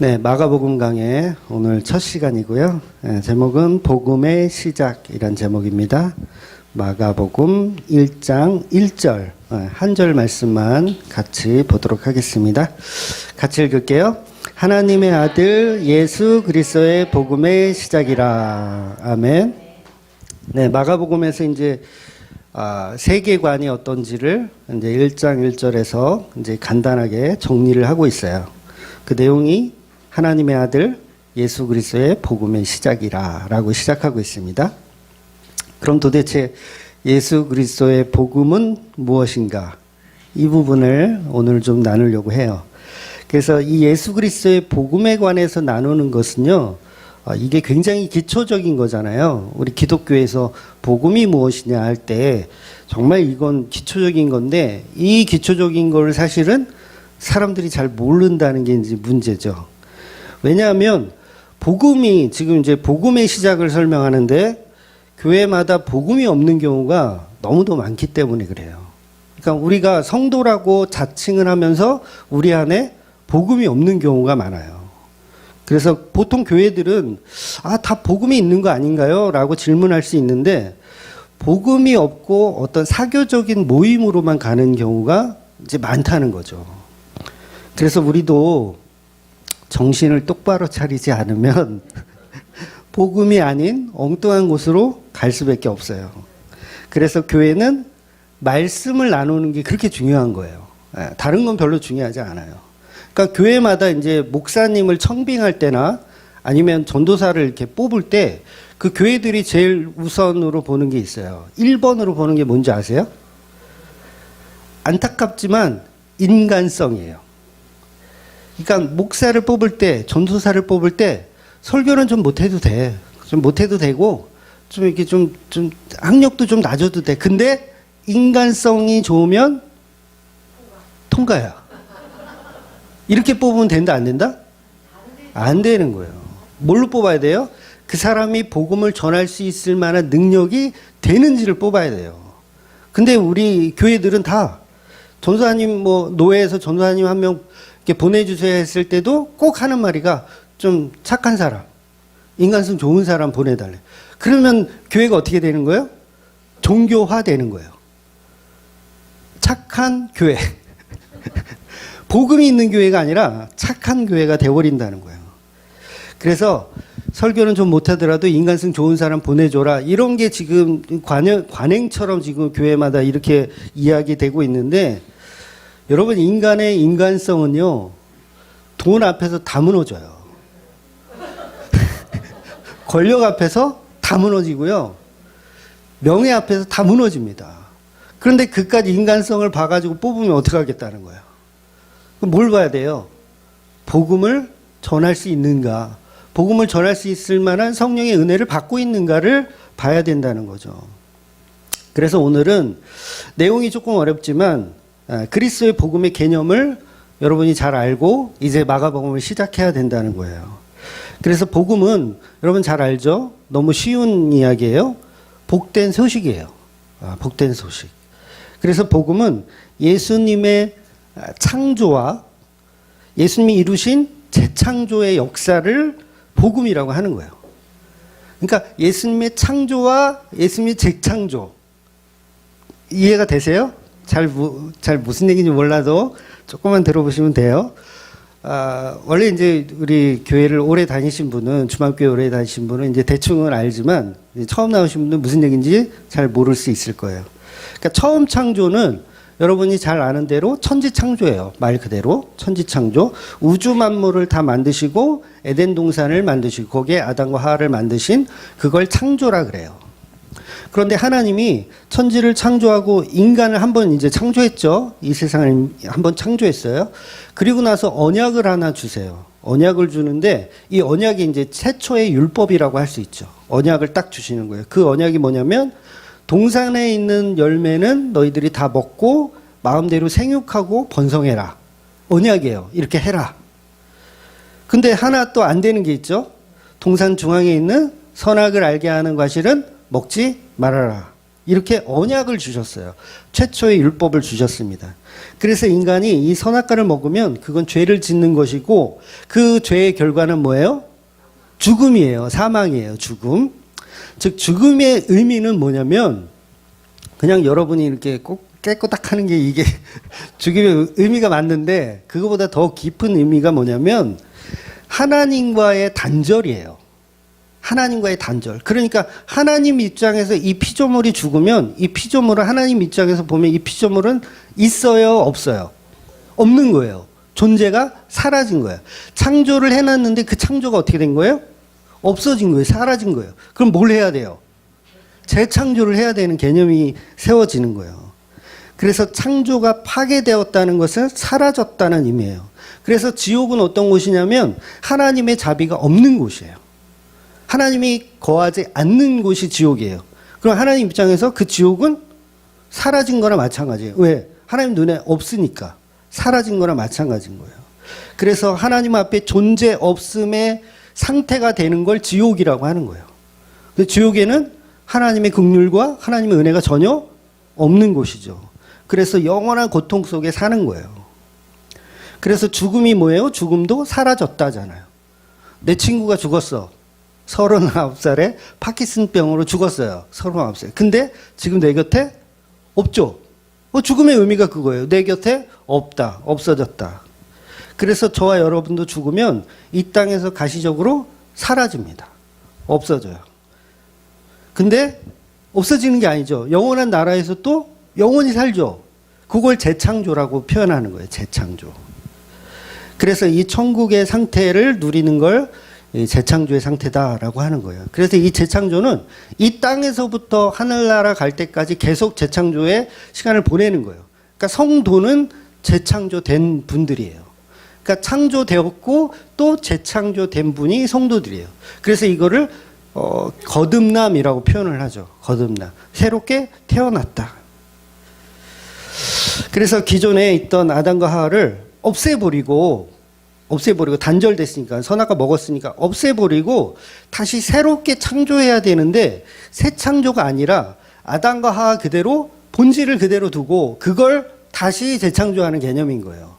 네, 마가복음 강의 오늘 첫 시간이고요. 제목은 복음의 시작이란 제목입니다. 마가복음 1장 1절 한 절 말씀만 같이 보도록 하겠습니다. 같이 읽을게요. 하나님의 아들 예수 그리스도의 복음의 시작이라. 아멘. 네, 마가복음에서 이제 세계관이 어떤지를 이제 1장 1절에서 이제 간단하게 정리를 하고 있어요. 그 내용이 하나님의 아들 예수 그리스도의 복음의 시작이라라고 시작하고 있습니다. 그럼 도대체 예수 그리스도의 복음은 무엇인가? 이 부분을 오늘 좀 나누려고 해요. 그래서 이 예수 그리스도의 복음에 관해서 나누는 것은요, 이게 굉장히 기초적인 거잖아요. 우리 기독교에서 복음이 무엇이냐 할 때 정말 이건 기초적인 건데, 이 기초적인 걸 사실은 사람들이 잘 모른다는 게 이제 문제죠. 왜냐하면 복음이 지금 이제 복음의 시작을 설명하는데 교회마다 복음이 없는 경우가 너무도 많기 때문에 그래요. 그러니까 우리가 성도라고 자칭을 하면서 우리 안에 복음이 없는 경우가 많아요. 그래서 보통 교회들은 다 복음이 있는 거 아닌가요? 라고 질문할 수 있는데 복음이 없고 어떤 사교적인 모임으로만 가는 경우가 이제 많다는 거죠. 그래서 우리도 정신을 똑바로 차리지 않으면 복음이 아닌 엉뚱한 곳으로 갈 수밖에 없어요. 그래서 교회는 말씀을 나누는 게 그렇게 중요한 거예요. 다른 건 별로 중요하지 않아요. 그러니까 교회마다 이제 목사님을 청빙할 때나 아니면 전도사를 이렇게 뽑을 때 그 교회들이 제일 우선으로 보는 게 있어요. 1번으로 보는 게 뭔지 아세요? 안타깝지만 인간성이에요. 그러니까 목사를 뽑을 때, 전도사를 뽑을 때 설교는 좀 못해도 돼. 좀 못해도 되고 좀 이렇게 좀 학력도 좀 낮아도 돼. 근데 인간성이 좋으면 통과야. 이렇게 뽑으면 된다, 안 된다? 안 되는 거예요. 뭘로 뽑아야 돼요? 그 사람이 복음을 전할 수 있을 만한 능력이 되는지를 뽑아야 돼요. 근데 우리 교회들은 다 전도사님 노회에서 전도사님 한 명 이렇게 보내주세요 했을 때도 꼭 하는 말이가 좀 착한 사람, 인간성 좋은 사람 보내달래. 그러면 교회가 어떻게 되는 거예요? 종교화 되는 거예요. 착한 교회. 복음이 있는 교회가 아니라 착한 교회가 되어버린다는 거예요. 그래서 설교는 좀 못하더라도 인간성 좋은 사람 보내줘라. 이런 게 지금 관행처럼 지금 교회마다 이렇게 이야기되고 있는데 여러분, 인간의 인간성은요, 돈 앞에서 다 무너져요. 권력 앞에서 다 무너지고요. 명예 앞에서 다 무너집니다. 그런데 그까지 인간성을 봐가지고 뽑으면 어떻게 하겠다는 거예요? 그럼 뭘 봐야 돼요? 복음을 전할 수 있는가? 복음을 전할 수 있을 만한 성령의 은혜를 받고 있는가를 봐야 된다는 거죠. 그래서 오늘은 내용이 조금 어렵지만 그리스도의 복음의 개념을 여러분이 잘 알고 이제 마가복음을 시작해야 된다는 거예요. 그래서 복음은 여러분 잘 알죠? 너무 쉬운 이야기예요. 복된 소식이에요. 복된 소식. 그래서 복음은 예수님의 창조와 예수님이 이루신 재창조의 역사를 복음이라고 하는 거예요. 그러니까 예수님의 창조와 예수님의 재창조. 이해가 되세요? 잘 무슨 얘기인지 몰라도 조금만 들어보시면 돼요. 원래 이제 우리 교회를 오래 다니신 분은, 주말교회 오래 다니신 분은 이제 대충은 알지만 처음 나오신 분은 무슨 얘기인지 잘 모를 수 있을 거예요. 그러니까 처음 창조는 여러분이 잘 아는 대로 천지창조예요. 말 그대로 천지창조. 우주 만물을 다 만드시고 에덴 동산을 만드시고 거기에 아담과 하와를 만드신 그걸 창조라 그래요. 그런데 하나님이 천지를 창조하고 인간을 한번 이제 창조했죠. 이 세상을 한번 창조했어요. 그리고 나서 언약을 하나 주세요. 언약을 주는데 이 언약이 이제 최초의 율법이라고 할 수 있죠. 언약을 딱 주시는 거예요. 그 언약이 뭐냐면 동산에 있는 열매는 너희들이 다 먹고 마음대로 생육하고 번성해라. 언약이에요. 이렇게 해라. 근데 하나 또 안 되는 게 있죠. 동산 중앙에 있는 선악을 알게 하는 과실은 먹지 말아라. 이렇게 언약을 주셨어요. 최초의 율법을 주셨습니다. 그래서 인간이 이 선악과를 먹으면 그건 죄를 짓는 것이고 그 죄의 결과는 뭐예요? 죽음이에요. 사망이에요. 죽음. 즉 죽음의 의미는 뭐냐면 그냥 여러분이 이렇게 꼭 깨꼬딱 하는 게 이게 죽음의 의미가 맞는데 그거보다 더 깊은 의미가 뭐냐면 하나님과의 단절이에요. 하나님과의 단절. 그러니까 하나님 입장에서 이 피조물이 죽으면 이 피조물은 하나님 입장에서 보면 이 피조물은 있어요, 없어요? 없는 거예요. 존재가 사라진 거예요. 창조를 해놨는데 그 창조가 어떻게 된 거예요? 없어진 거예요. 사라진 거예요. 그럼 뭘 해야 돼요? 재창조를 해야 되는 개념이 세워지는 거예요. 그래서 창조가 파괴되었다는 것은 사라졌다는 의미예요. 그래서 지옥은 어떤 곳이냐면 하나님의 자비가 없는 곳이에요. 하나님이 거하지 않는 곳이 지옥이에요. 그럼 하나님 입장에서 그 지옥은 사라진 거나 마찬가지예요. 왜? 하나님 눈에 없으니까. 사라진 거나 마찬가지인 거예요. 그래서 하나님 앞에 존재 없음의 상태가 되는 걸 지옥이라고 하는 거예요. 지옥에는 하나님의 긍휼과 하나님의 은혜가 전혀 없는 곳이죠. 그래서 영원한 고통 속에 사는 거예요. 그래서 죽음이 뭐예요? 죽음도 사라졌다잖아요. 내 친구가 죽었어. 39살에 파킨슨병으로 죽었어요. 39살. 근데 지금 내 곁에 없죠. 죽음의 의미가 그거예요. 내 곁에 없다. 없어졌다. 그래서 저와 여러분도 죽으면 이 땅에서 가시적으로 사라집니다. 없어져요. 근데 없어지는 게 아니죠. 영원한 나라에서 또 영원히 살죠. 그걸 재창조라고 표현하는 거예요. 재창조. 그래서 이 천국의 상태를 누리는 걸 재창조의 상태다라고 하는 거예요. 그래서 이 재창조는 이 땅에서부터 하늘나라 갈 때까지 계속 재창조의 시간을 보내는 거예요. 그러니까 성도는 재창조된 분들이에요. 그러니까 창조되었고 또 재창조된 분이 성도들이에요. 그래서 이거를 거듭남이라고 표현을 하죠. 거듭남. 새롭게 태어났다. 그래서 기존에 있던 아담과 하와를 없애버리고 단절됐으니까 선악과 먹었으니까 없애버리고 다시 새롭게 창조해야 되는데 새 창조가 아니라 아담과 하와 그대로 본질을 그대로 두고 그걸 다시 재창조하는 개념인 거예요.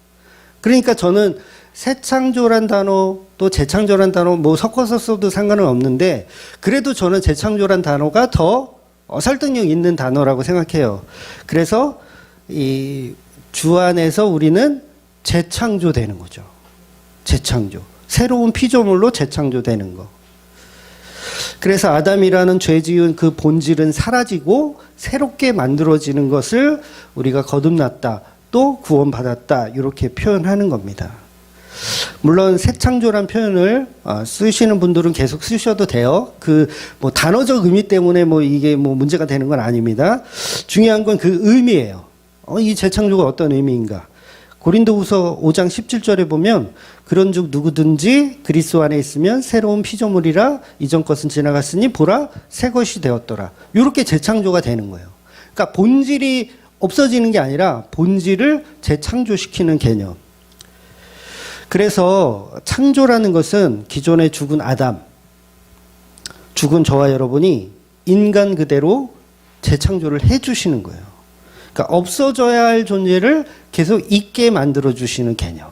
그러니까 저는 새 창조란 단어 또 재창조란 단어 뭐 섞어서 써도 상관은 없는데 그래도 저는 재창조란 단어가 더 설득력 있는 단어라고 생각해요. 그래서 이 주 안에서 우리는 재창조되는 거죠. 재창조. 새로운 피조물로 재창조되는 거. 그래서 아담이라는 죄 지은 그 본질은 사라지고 새롭게 만들어지는 것을 우리가 거듭났다. 또 구원받았다. 이렇게 표현하는 겁니다. 물론 새 창조란 표현을 쓰시는 분들은 계속 쓰셔도 돼요. 그 뭐 단어적 의미 때문에 뭐 이게 뭐 문제가 되는 건 아닙니다. 중요한 건 그 의미예요. 이 재창조가 어떤 의미인가? 고린도후서 5장 17절에 보면 그런즉 누구든지 그리스도 안에 있으면 새로운 피조물이라 이전 것은 지나갔으니 보라 새 것이 되었더라. 이렇게 재창조가 되는 거예요. 그러니까 본질이 없어지는 게 아니라 본질을 재창조시키는 개념. 그래서 창조라는 것은 기존에 죽은 아담, 죽은 저와 여러분이 인간 그대로 재창조를 해주시는 거예요. 그러니까 없어져야 할 존재를 계속 있게 만들어주시는 개념.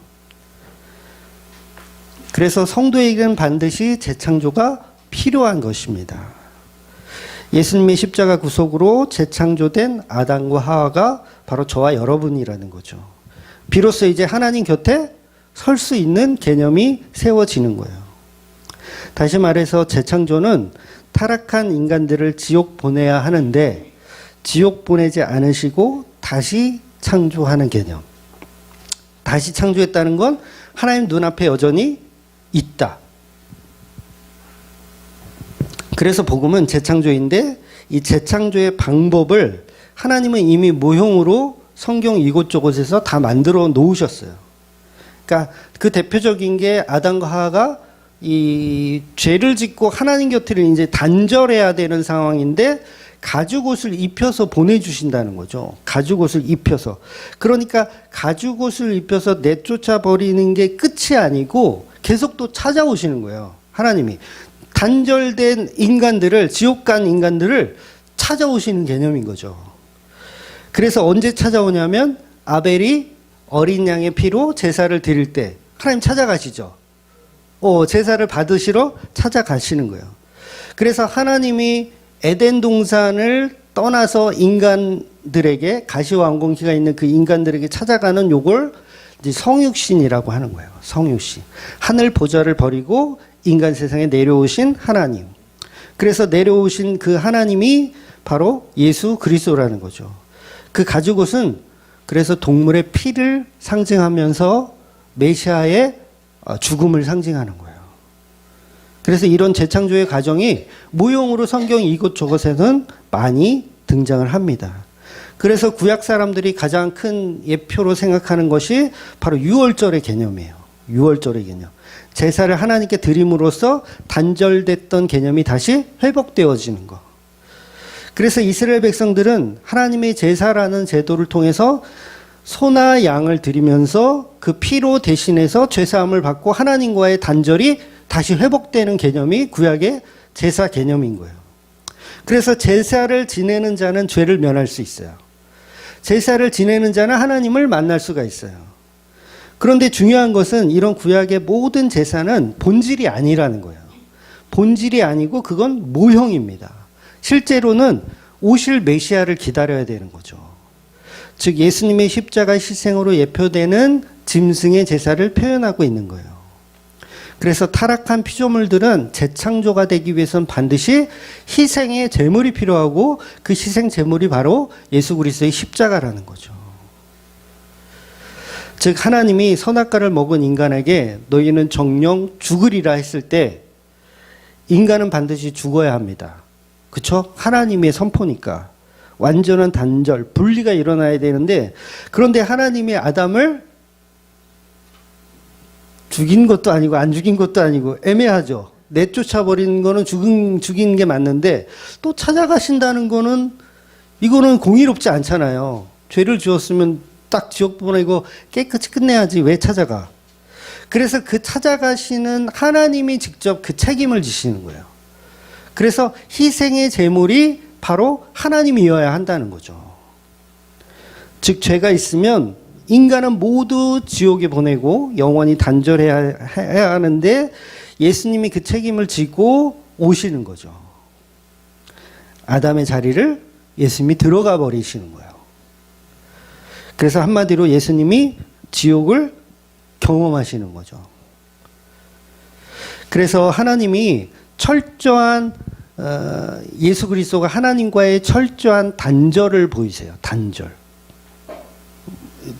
그래서 성도에게는 반드시 재창조가 필요한 것입니다. 예수님의 십자가 구속으로 재창조된 아담과 하와가 바로 저와 여러분이라는 거죠. 비로소 이제 하나님 곁에 설 수 있는 개념이 세워지는 거예요. 다시 말해서 재창조는 타락한 인간들을 지옥 보내야 하는데 지옥 보내지 않으시고 다시 창조하는 개념. 다시 창조했다는 건 하나님 눈앞에 여전히 있다. 그래서 복음은 재창조인데 이 재창조의 방법을 하나님은 이미 모형으로 성경 이곳저곳에서 다 만들어 놓으셨어요. 그러니까 그 대표적인 게 아담과 하와가 이 죄를 짓고 하나님 곁을 이제 단절해야 되는 상황인데 가죽옷을 입혀서 보내주신다는 거죠. 가죽옷을 입혀서. 그러니까 가죽옷을 입혀서 내쫓아 버리는 게 끝이 아니고 계속 또 찾아오시는 거예요. 하나님이. 단절된 인간들을, 지옥 간 인간들을 찾아오시는 개념인 거죠. 그래서 언제 찾아오냐면 아벨이 어린 양의 피로 제사를 드릴 때 하나님 찾아가시죠. 제사를 받으시러 찾아가시는 거예요. 그래서 하나님이 에덴 동산을 떠나서 인간들에게, 가시왕궁기가 있는 그 인간들에게 찾아가는 요걸 이제 성육신이라고 하는 거예요. 성육신. 하늘 보좌를 버리고 인간 세상에 내려오신 하나님. 그래서 내려오신 그 하나님이 바로 예수 그리스도라는 거죠. 그 가죽옷은 그래서 동물의 피를 상징하면서 메시아의 죽음을 상징하는 거예요. 그래서 이런 재창조의 과정이 무용으로 성경 이곳저곳에는 많이 등장을 합니다. 그래서 구약 사람들이 가장 큰 예표로 생각하는 것이 바로 유월절의 개념이에요. 유월절의 개념. 제사를 하나님께 드림으로써 단절됐던 개념이 다시 회복되어지는 거. 그래서 이스라엘 백성들은 하나님의 제사라는 제도를 통해서 소나 양을 드리면서 그 피로 대신해서 죄사함을 받고 하나님과의 단절이 다시 회복되는 개념이 구약의 제사 개념인 거예요. 그래서 제사를 지내는 자는 죄를 면할 수 있어요. 제사를 지내는 자는 하나님을 만날 수가 있어요. 그런데 중요한 것은 이런 구약의 모든 제사는 본질이 아니라는 거예요. 본질이 아니고 그건 모형입니다. 실제로는 오실 메시아를 기다려야 되는 거죠. 즉 예수님의 십자가 희생으로 예표되는 짐승의 제사를 표현하고 있는 거예요. 그래서 타락한 피조물들은 재창조가 되기 위해서는 반드시 희생의 제물이 필요하고 그 희생 제물이 바로 예수 그리스도의 십자가라는 거죠. 즉 하나님이 선악과를 먹은 인간에게 너희는 정령 죽으리라 했을 때 인간은 반드시 죽어야 합니다. 그렇죠? 하나님의 선포니까. 완전한 단절, 분리가 일어나야 되는데 그런데 하나님이 아담을 죽인 것도 아니고 안 죽인 것도 아니고 애매하죠. 내쫓아버린 거는 죽인 게 맞는데 또 찾아가신다는 거는 이거는 공의롭지 않잖아요. 죄를 지었으면 딱 지옥 보내고 깨끗이 끝내야지 왜 찾아가. 그래서 그 찾아가시는 하나님이 직접 그 책임을 지시는 거예요. 그래서 희생의 제물이 바로 하나님이어야 한다는 거죠. 즉 죄가 있으면 인간은 모두 지옥에 보내고 영원히 단절해야 하는데 예수님이 그 책임을 지고 오시는 거죠. 아담의 자리를 예수님이 들어가 버리시는 거예요. 그래서 한마디로 예수님이 지옥을 경험하시는 거죠. 그래서 하나님이 철저한 예수 그리스도가 하나님과의 철저한 단절을 보이세요. 단절.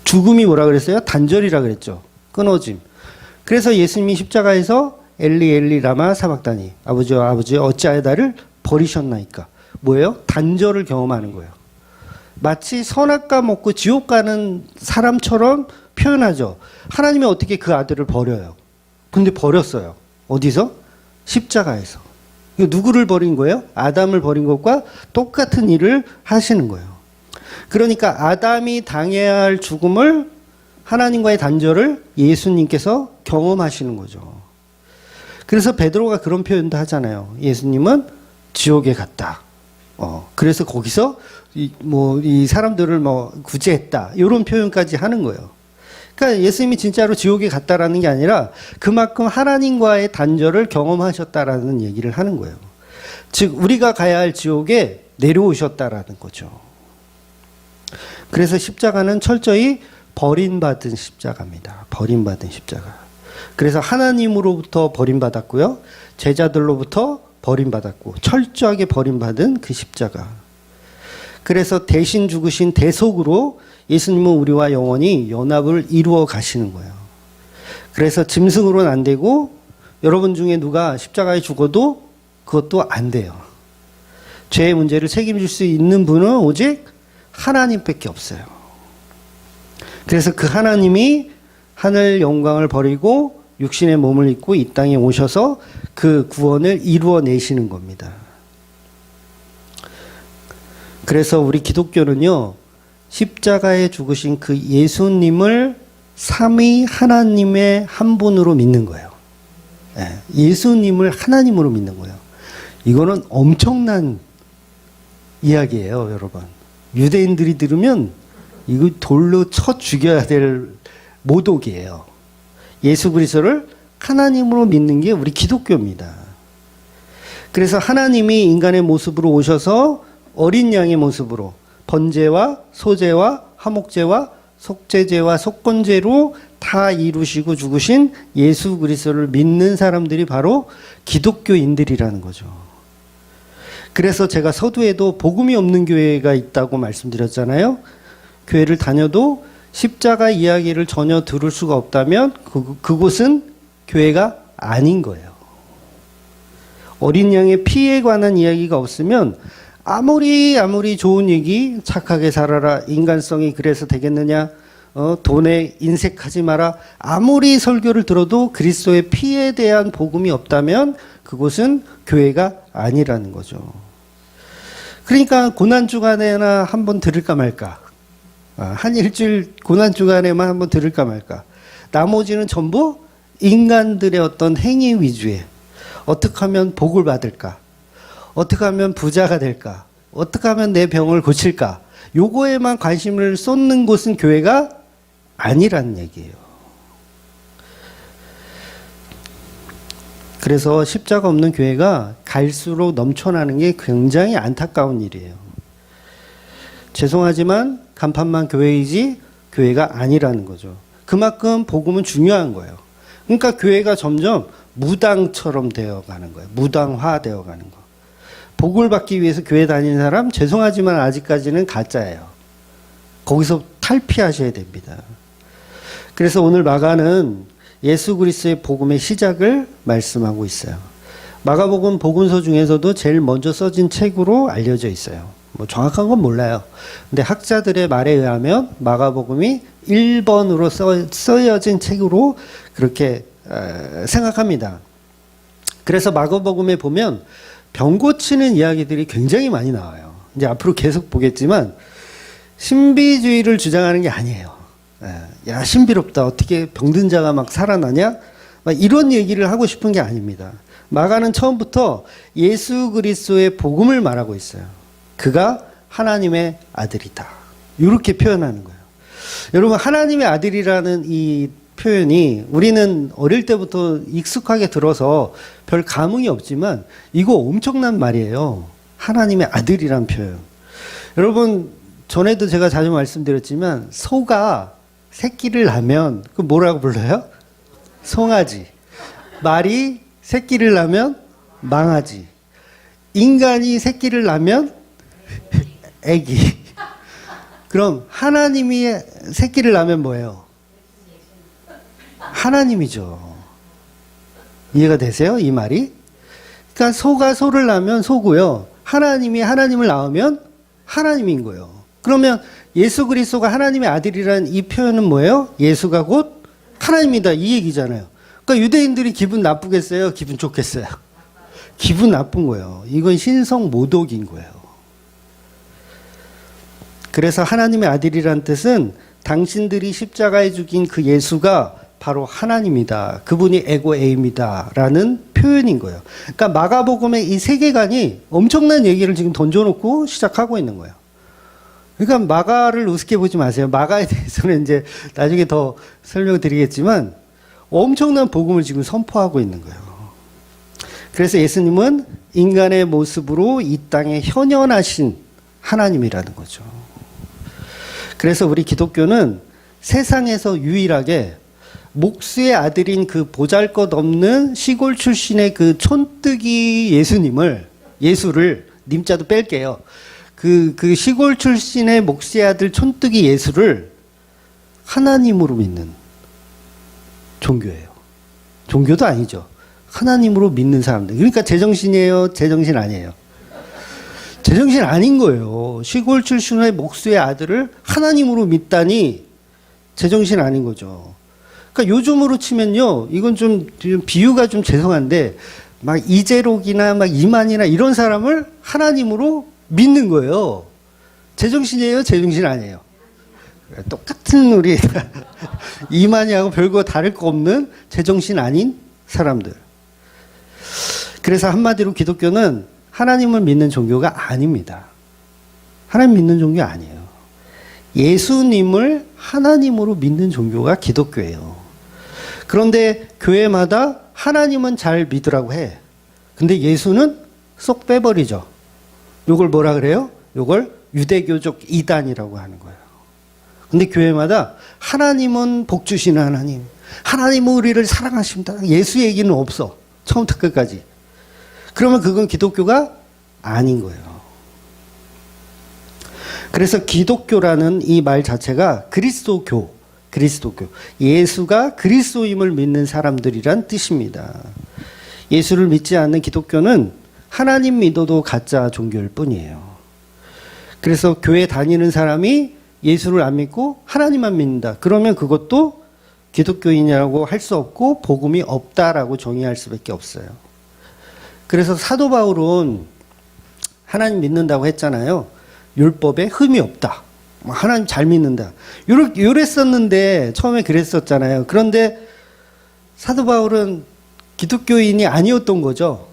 죽음이 뭐라 그랬어요? 단절이라 그랬죠. 끊어짐. 그래서 예수님이 십자가에서 엘리 엘리 라마 사박다니 아버지와 아버지 어찌하여 나를 버리셨나이까. 뭐예요? 단절을 경험하는 거예요. 마치 선악과 먹고 지옥 가는 사람처럼 표현하죠. 하나님이 어떻게 그 아들을 버려요? 근데 버렸어요. 어디서? 십자가에서. 누구를 버린 거예요? 아담을 버린 것과 똑같은 일을 하시는 거예요. 그러니까 아담이 당해야 할 죽음을 하나님과의 단절을 예수님께서 경험하시는 거죠. 그래서 베드로가 그런 표현도 하잖아요. 예수님은 지옥에 갔다. 그래서 거기서 이 사람들을 구제했다. 이런 표현까지 하는 거예요. 그러니까 예수님이 진짜로 지옥에 갔다라는 게 아니라 그만큼 하나님과의 단절을 경험하셨다라는 얘기를 하는 거예요. 즉 우리가 가야 할 지옥에 내려오셨다라는 거죠. 그래서 십자가는 철저히 버림받은 십자가입니다. 버림받은 십자가. 그래서 하나님으로부터 버림받았고요. 제자들로부터 버림받았고 철저하게 버림받은 그 십자가. 그래서 대신 죽으신 대속으로 예수님은 우리와 영원히 연합을 이루어 가시는 거예요. 그래서 짐승으로는 안 되고 여러분 중에 누가 십자가에 죽어도 그것도 안 돼요. 죄의 문제를 책임질 수 있는 분은 오직 하나님밖에 없어요. 그래서 그 하나님이 하늘 영광을 버리고 육신의 몸을 입고 이 땅에 오셔서 그 구원을 이루어내시는 겁니다. 그래서 우리 기독교는요, 십자가에 죽으신 그 예수님을 삼위 하나님의 한 분으로 믿는 거예요. 예수님을 하나님으로 믿는 거예요. 이거는 엄청난 이야기예요, 여러분. 유대인들이 들으면 이거 돌로 쳐 죽여야 될 모독이에요. 예수 그리스도를 하나님으로 믿는 게 우리 기독교입니다. 그래서 하나님이 인간의 모습으로 오셔서 어린 양의 모습으로 번제와 소제와 화목제와 속죄제와 속건제로 다 이루시고 죽으신 예수 그리스도를 믿는 사람들이 바로 기독교인들이라는 거죠. 그래서 제가 서두에도 복음이 없는 교회가 있다고 말씀드렸잖아요. 교회를 다녀도 십자가 이야기를 전혀 들을 수가 없다면 그곳은 교회가 아닌 거예요. 어린 양의 피에 관한 이야기가 없으면 아무리 좋은 얘기, 착하게 살아라, 인간성이 그래서 되겠느냐, 돈에 인색하지 마라, 아무리 설교를 들어도 그리스도의 피에 대한 복음이 없다면 그곳은 교회가 아니라는 거죠. 그러니까 고난주간에나 한번 들을까 말까, 한 일주일 고난주간에만 한번 들을까 말까, 나머지는 전부 인간들의 어떤 행위 위주의, 어떻게 하면 복을 받을까, 어떻게 하면 부자가 될까, 어떻게 하면 내 병을 고칠까, 요거에만 관심을 쏟는 곳은 교회가 아니라는 얘기예요. 그래서 십자가 없는 교회가 갈수록 넘쳐나는 게 굉장히 안타까운 일이에요. 죄송하지만 간판만 교회이지 교회가 아니라는 거죠. 그만큼 복음은 중요한 거예요. 그러니까 교회가 점점 무당처럼 되어가는 거예요. 무당화 되어가는 거. 복을 받기 위해서 교회 다니는 사람 죄송하지만 아직까지는 가짜예요. 거기서 탈피하셔야 됩니다. 그래서 오늘 마가는 예수 그리스도의 복음의 시작을 말씀하고 있어요. 마가복음 복음서 중에서도 제일 먼저 써진 책으로 알려져 있어요. 뭐 정확한 건 몰라요. 근데 학자들의 말에 의하면 마가복음이 1번으로 써여진 책으로 그렇게 생각합니다. 그래서 마가복음에 보면 병 고치는 이야기들이 굉장히 많이 나와요. 이제 앞으로 계속 보겠지만 신비주의를 주장하는 게 아니에요. 야, 신비롭다. 어떻게 병든 자가 막 살아나냐? 막 이런 얘기를 하고 싶은 게 아닙니다. 마가는 처음부터 예수 그리스도의 복음을 말하고 있어요. 그가 하나님의 아들이다. 이렇게 표현하는 거예요. 여러분, 하나님의 아들이라는 이 표현이 우리는 어릴 때부터 익숙하게 들어서 별 감흥이 없지만 이거 엄청난 말이에요. 하나님의 아들이란 표현. 여러분, 전에도 제가 자주 말씀드렸지만 소가 새끼를 낳으면 그 뭐라고 불러요? 송아지. 말이 새끼를 낳으면 망아지. 인간이 새끼를 낳으면 애기. 그럼 하나님이 새끼를 낳으면 뭐예요? 하나님이죠. 이해가 되세요? 이 말이? 그러니까 소가 소를 낳으면 소고요. 하나님이 하나님을 낳으면 하나님인 거예요. 그러면 예수 그리스도가 하나님의 아들이라는 이 표현은 뭐예요? 예수가 곧 하나님이다 이 얘기잖아요. 그러니까 유대인들이 기분 나쁘겠어요? 기분 좋겠어요? 기분 나쁜 거예요. 이건 신성 모독인 거예요. 그래서 하나님의 아들이란 뜻은 당신들이 십자가에 죽인 그 예수가 바로 하나님이다. 그분이 에고에임이다. 라는 표현인 거예요. 그러니까 마가복음의 이 세계관이 엄청난 얘기를 지금 던져놓고 시작하고 있는 거예요. 그러니까 마가를 우습게 보지 마세요. 마가에 대해서는 이제 나중에 더 설명드리겠지만 엄청난 복음을 지금 선포하고 있는 거예요. 그래서 예수님은 인간의 모습으로 이 땅에 현현하신 하나님이라는 거죠. 그래서 우리 기독교는 세상에서 유일하게 목수의 아들인 그 보잘것없는 시골 출신의 그 촌뜨기 예수를 님자도 뺄게요. 그 시골 출신의 목수의 아들 촌뜨기 예수를 하나님으로 믿는 종교예요. 종교도 아니죠. 하나님으로 믿는 사람들. 그러니까 제정신이에요? 제정신 아니에요? 제정신 아닌 거예요. 시골 출신의 목수의 아들을 하나님으로 믿다니 제정신 아닌 거죠. 그러니까 요즘으로 치면요, 이건 좀 비유가 좀 죄송한데, 막 이재록이나 막 이만이나 이런 사람을 하나님으로 믿는 거예요. 제정신이에요? 제정신 아니에요? 똑같은 우리 이만희하고 별거 다를 거 없는 제정신 아닌 사람들. 그래서 한마디로 기독교는 하나님을 믿는 종교가 아닙니다. 하나님 믿는 종교 아니에요. 예수님을 하나님으로 믿는 종교가 기독교예요. 그런데 교회마다 하나님은 잘 믿으라고 해. 근데 예수는 쏙 빼버리죠. 요걸 뭐라 그래요? 요걸 유대교적 이단이라고 하는 거예요. 근데 교회마다 하나님은 복 주시는 하나님, 하나님은 우리를 사랑하십니다. 예수 얘기는 없어. 처음부터 끝까지. 그러면 그건 기독교가 아닌 거예요. 그래서 기독교라는 이 말 자체가 그리스도교, 예수가 그리스도임을 믿는 사람들이란 뜻입니다. 예수를 믿지 않는 기독교는 하나님 믿어도 가짜 종교일 뿐이에요. 그래서 교회 다니는 사람이 예수를 안 믿고 하나님만 믿는다. 그러면 그것도 기독교인이라고 할 수 없고 복음이 없다라고 정의할 수밖에 없어요. 그래서 사도 바울은 하나님 믿는다고 했잖아요. 율법에 흠이 없다. 하나님 잘 믿는다. 요랬었는데 처음에 그랬었잖아요. 그런데 사도 바울은 기독교인이 아니었던 거죠.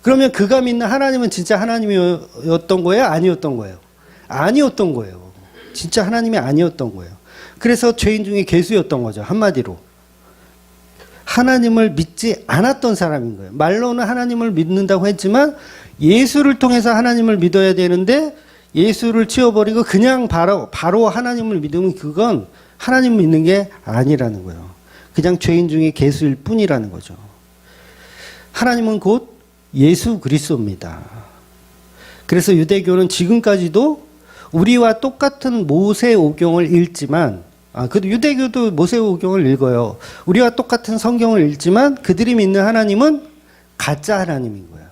그러면 그가 믿는 하나님은 진짜 하나님이었던 거예요? 아니었던 거예요? 아니었던 거예요. 진짜 하나님이 아니었던 거예요. 그래서 죄인 중에 괴수였던 거죠. 한마디로. 하나님을 믿지 않았던 사람인 거예요. 말로는 하나님을 믿는다고 했지만 예수를 통해서 하나님을 믿어야 되는데 예수를 치워버리고 그냥 바로 하나님을 믿으면 그건 하나님 믿는 게 아니라는 거예요. 그냥 죄인 중에 괴수일 뿐이라는 거죠. 하나님은 곧 예수 그리스도입니다. 그래서 유대교는 지금까지도 우리와 똑같은 모세오경을 읽지만, 그래도 유대교도 모세오경을 읽어요. 우리와 똑같은 성경을 읽지만 그들이 믿는 하나님은 가짜 하나님인 거예요.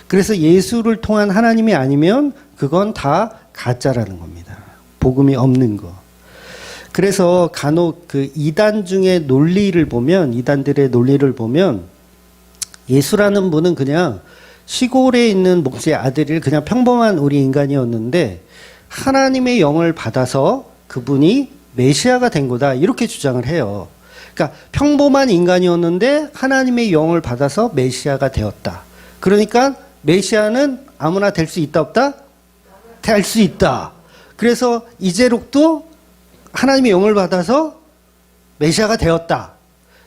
그래서 예수를 통한 하나님이 아니면 그건 다 가짜라는 겁니다. 복음이 없는 거. 그래서 간혹 그 이단 중에 논리를 보면, 이단들의 논리를 보면 예수라는 분은 그냥 시골에 있는 목수의 아들이 그냥 평범한 우리 인간이었는데 하나님의 영을 받아서 그분이 메시아가 된 거다. 이렇게 주장을 해요. 그러니까 평범한 인간이었는데 하나님의 영을 받아서 메시아가 되었다. 그러니까 메시아는 아무나 될 수 있다 없다? 될 수 있다. 그래서 이재록도 하나님의 영을 받아서 메시아가 되었다.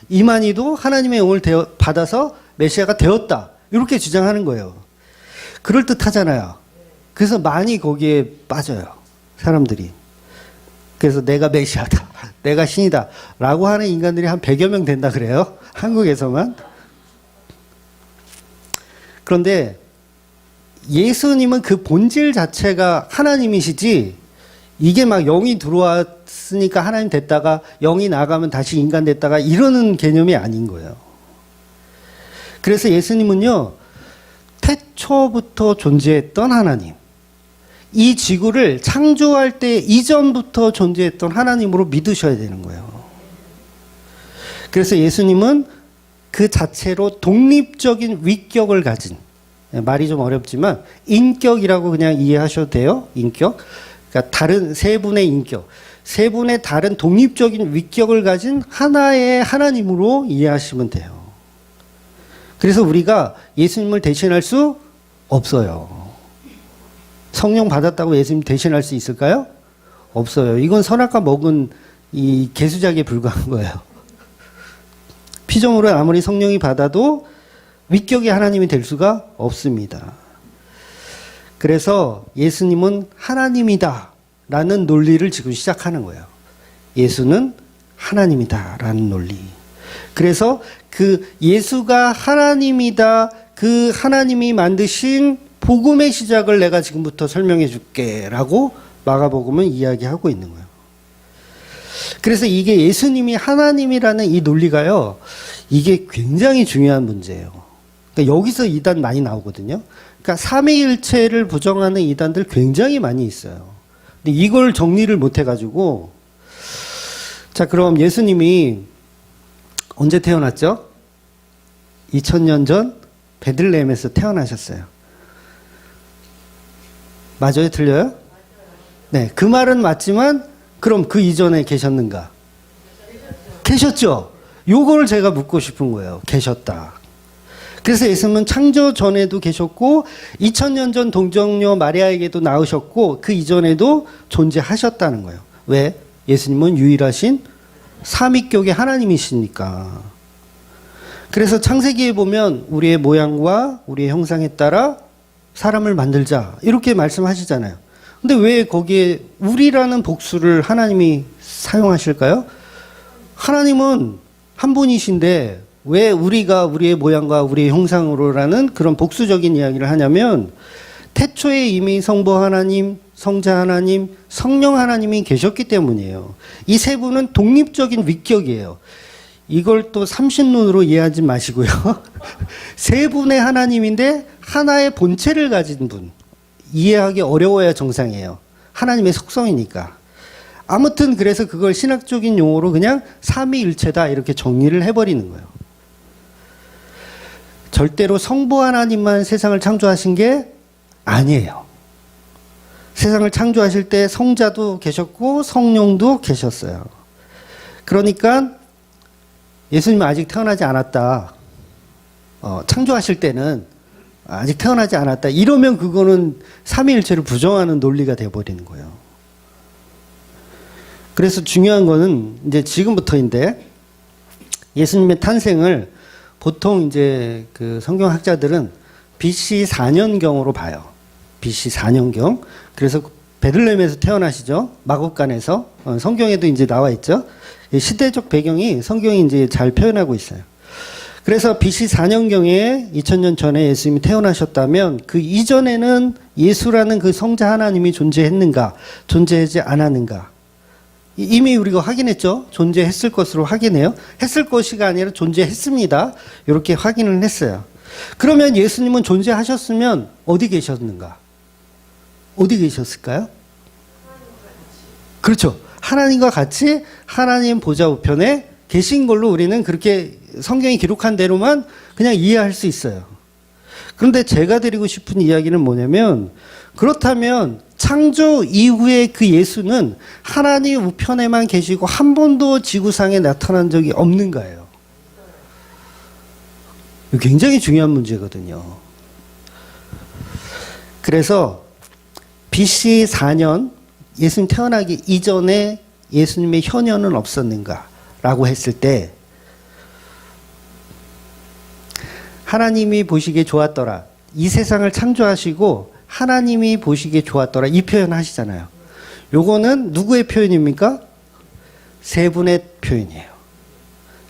이만희도 하나님의 영을 받아서 메시아가 되었다. 이렇게 주장하는 거예요. 그럴듯하잖아요. 그래서 많이 거기에 빠져요. 사람들이. 그래서 내가 메시아다. 내가 신이다. 라고 하는 인간들이 한 100여 명 된다 그래요. 한국에서만. 그런데 예수님은 그 본질 자체가 하나님이시지 이게 막 영이 들어왔으니까 하나님 됐다가 영이 나가면 다시 인간 됐다가 이러는 개념이 아닌 거예요. 그래서 예수님은요, 태초부터 존재했던 하나님, 이 지구를 창조할 때 이전부터 존재했던 하나님으로 믿으셔야 되는 거예요. 그래서 예수님은 그 자체로 독립적인 위격을 가진, 말이 좀 어렵지만 인격이라고 그냥 이해하셔도 돼요. 인격. 그러니까 다른 세 분의 인격, 세 분의 다른 독립적인 위격을 가진 하나의 하나님으로 이해하시면 돼요. 그래서 우리가 예수님을 대신할 수 없어요. 성령 받았다고 예수님 대신할 수 있을까요? 없어요. 이건 선악과 먹은 이 개수작에 불과한 거예요. 피조물은 아무리 성령이 받아도 위격의 하나님이 될 수가 없습니다. 그래서 예수님은 하나님이다 라는 논리를 지금 시작하는 거예요. 예수는 하나님이다 라는 논리. 그래서 그 예수가 하나님이다, 그 하나님이 만드신 복음의 시작을 내가 지금부터 설명해 줄게 라고 마가복음은 이야기하고 있는 거예요. 그래서 이게 예수님이 하나님이라는 이 논리가요, 이게 굉장히 중요한 문제예요. 그러니까 여기서 이단 많이 나오거든요. 그러니까 삼위일체를 부정하는 이단들 굉장히 많이 있어요. 근데 이걸 정리를 못 해가지고, 자, 그럼 예수님이 언제 태어났죠? 2000년 전 베들레헴에서 태어나셨어요. 맞아요? 틀려요? 네, 그 말은 맞지만 그럼 그 이전에 계셨는가? 계셨죠? 요거를 제가 묻고 싶은 거예요. 계셨다. 그래서 예수님은 창조 전에도 계셨고 2000년 전 동정녀 마리아에게도 나오셨고 그 이전에도 존재하셨다는 거예요. 왜? 예수님은 유일하신 삼위격의 하나님이시니까. 그래서 창세기에 보면 우리의 모양과 우리의 형상에 따라 사람을 만들자 이렇게 말씀하시잖아요. 근데 왜 거기에 우리라는 복수를 하나님이 사용하실까요? 하나님은 한 분이신데 왜 우리가 우리의 모양과 우리의 형상으로라는 그런 복수적인 이야기를 하냐면 태초에 이미 성부 하나님, 성자 하나님, 성령 하나님이 계셨기 때문이에요. 이 세 분은 독립적인 위격이에요. 이걸 또 삼신론으로 이해하지 마시고요. 세 분의 하나님인데 하나의 본체를 가진 분. 이해하기 어려워야 정상이에요. 하나님의 속성이니까. 아무튼 그래서 그걸 신학적인 용어로 그냥 삼위일체다 이렇게 정리를 해버리는 거예요. 절대로 성부 하나님만 세상을 창조하신 게 아니에요. 세상을 창조하실 때 성자도 계셨고 성령도 계셨어요. 그러니까 예수님은 아직 태어나지 않았다. 창조하실 때는 아직 태어나지 않았다. 이러면 그거는 삼위일체를 부정하는 논리가 돼버리는 거예요. 그래서 중요한 거는 이제 지금부터인데 예수님의 탄생을 보통 이제 그 성경학자들은 BC 4년경으로 봐요. BC 4년경. 그래서 베들레헴에서 태어나시죠. 마국간에서. 성경에도 이제 나와 있죠. 시대적 배경이 성경이 이제 잘 표현하고 있어요. 그래서 BC 4년경에 2000년 전에 예수님이 태어나셨다면 그 이전에는 예수라는 그 성자 하나님이 존재했는가, 존재하지 않았는가. 이미 우리가 확인했죠. 존재했을 것으로 확인해요. 했을 것이가 아니라 존재했습니다. 이렇게 확인을 했어요. 그러면 예수님은 존재하셨으면 어디 계셨는가? 어디 계셨을까요? 그렇죠. 하나님과 같이 하나님 보좌 우편에 계신 걸로 우리는 그렇게 성경이 기록한 대로만 그냥 이해할 수 있어요. 그런데 제가 드리고 싶은 이야기는 뭐냐면 그렇다면 창조 이후에 그 예수는 하나님 우편에만 계시고 한 번도 지구상에 나타난 적이 없는가요? 굉장히 중요한 문제거든요. 그래서 BC 4년 예수님 태어나기 이전에 예수님의 현현은 없었는가라고 했을 때 하나님이 보시기에 좋았더라. 이 세상을 창조하시고 하나님이 보시기에 좋았더라. 이 표현 하시잖아요. 요거는 누구의 표현입니까? 세 분의 표현이에요.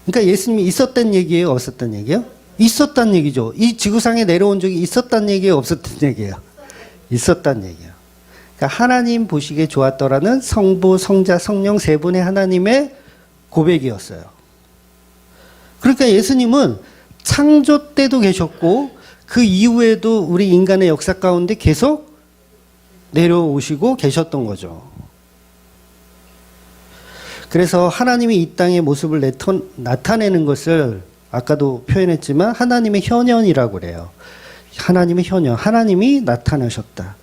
그러니까 예수님이 있었던 얘기예요? 없었던 얘기예요? 있었단 얘기죠. 이 지구상에 내려온 적이 있었단 얘기예요? 없었던 얘기예요? 있었단 얘기예요. 그러니까 하나님 보시기에 좋았더라는 성부, 성자, 성령 세 분의 하나님의 고백이었어요. 그러니까 예수님은 창조 때도 계셨고 그 이후에도 우리 인간의 역사 가운데 계속 내려오시고 계셨던 거죠. 그래서 하나님이 이 땅의 모습을 나타내는 것을 아까도 표현했지만 하나님의 현현이라고 그래요. 하나님의 현현, 하나님이 나타나셨다.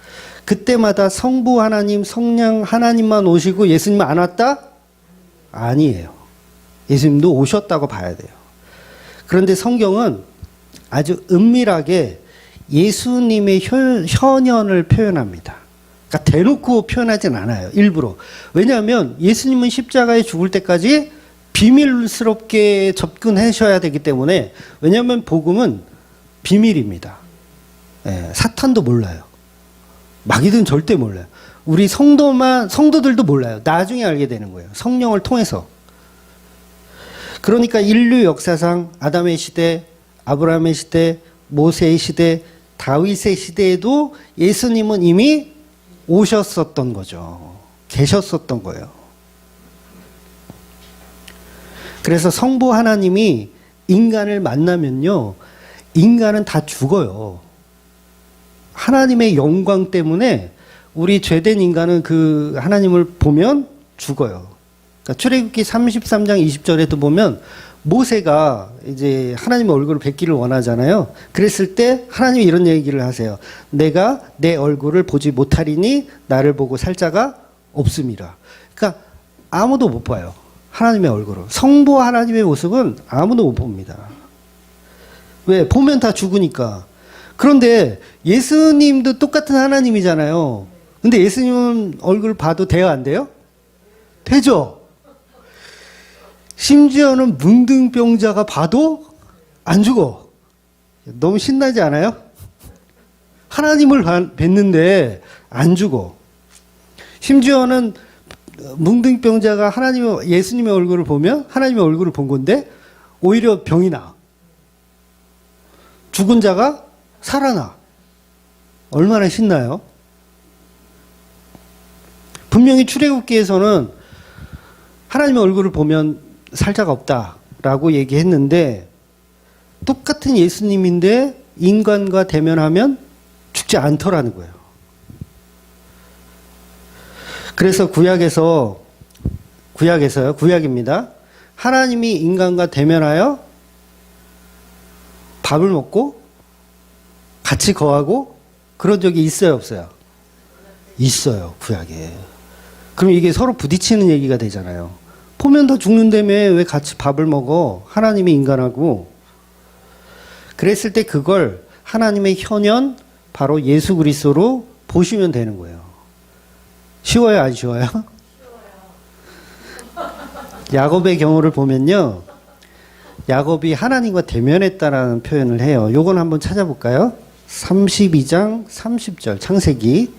그때마다 성부 하나님, 성령 하나님만 오시고 예수님은 안 왔다? 아니에요. 예수님도 오셨다고 봐야 돼요. 그런데 성경은 아주 은밀하게 예수님의 현현을 표현합니다. 그러니까 대놓고 표현하진 않아요. 일부러. 왜냐하면 예수님은 십자가에 죽을 때까지 비밀스럽게 접근하셔야 되기 때문에 왜냐하면 복음은 비밀입니다. 예, 사탄도 몰라요. 마귀들은 절대 몰라요. 우리 성도들도 몰라요. 나중에 알게 되는 거예요. 성령을 통해서. 그러니까 인류 역사상 아담의 시대, 아브라함의 시대, 모세의 시대, 다윗의 시대에도 예수님은 이미 오셨었던 거죠. 계셨었던 거예요. 그래서 성부 하나님이 인간을 만나면요, 인간은 다 죽어요. 하나님의 영광 때문에 우리 죄된 인간은 그 하나님을 보면 죽어요. 그러니까 출애굽기 33장 20절에도 보면 모세가 이제 하나님의 얼굴을 뵙기를 원하잖아요. 그랬을 때 하나님이 이런 얘기를 하세요. 내가 내 얼굴을 보지 못하리니 나를 보고 살 자가 없음이라. 그러니까 아무도 못 봐요. 하나님의 얼굴을. 성부 하나님의 모습은 아무도 못 봅니다. 왜? 보면 다 죽으니까. 그런데 예수님도 똑같은 하나님이잖아요. 근데 예수님 얼굴 봐도 돼요, 안 돼요? 되죠? 심지어는 문둥병자가 봐도 안 죽어. 너무 신나지 않아요? 하나님을 뵀는데 안 죽어. 심지어는 문둥병자가 예수님의 얼굴을 보면 하나님의 얼굴을 본 건데 오히려 병이 나. 죽은 자가 살아나. 얼마나 신나요? 분명히 출애굽기에서는 하나님의 얼굴을 보면 살 자가 없다라고 얘기했는데 똑같은 예수님인데 인간과 대면하면 죽지 않더라는 거예요. 그래서 구약입니다. 하나님이 인간과 대면하여 밥을 먹고 같이 거하고 그런 적이 있어요, 없어요? 있어요, 구약에. 그럼 이게 서로 부딪히는 얘기가 되잖아요. 보면 다 죽는다며 왜 같이 밥을 먹어? 하나님이 인간하고. 그랬을 때 그걸 하나님의 현현 바로 예수 그리스도로 보시면 되는 거예요. 쉬워요, 안 쉬워요? 야곱의 경우를 보면요. 야곱이 하나님과 대면했다라는 표현을 해요. 요건 한번 찾아볼까요? 32장 30절 창세기.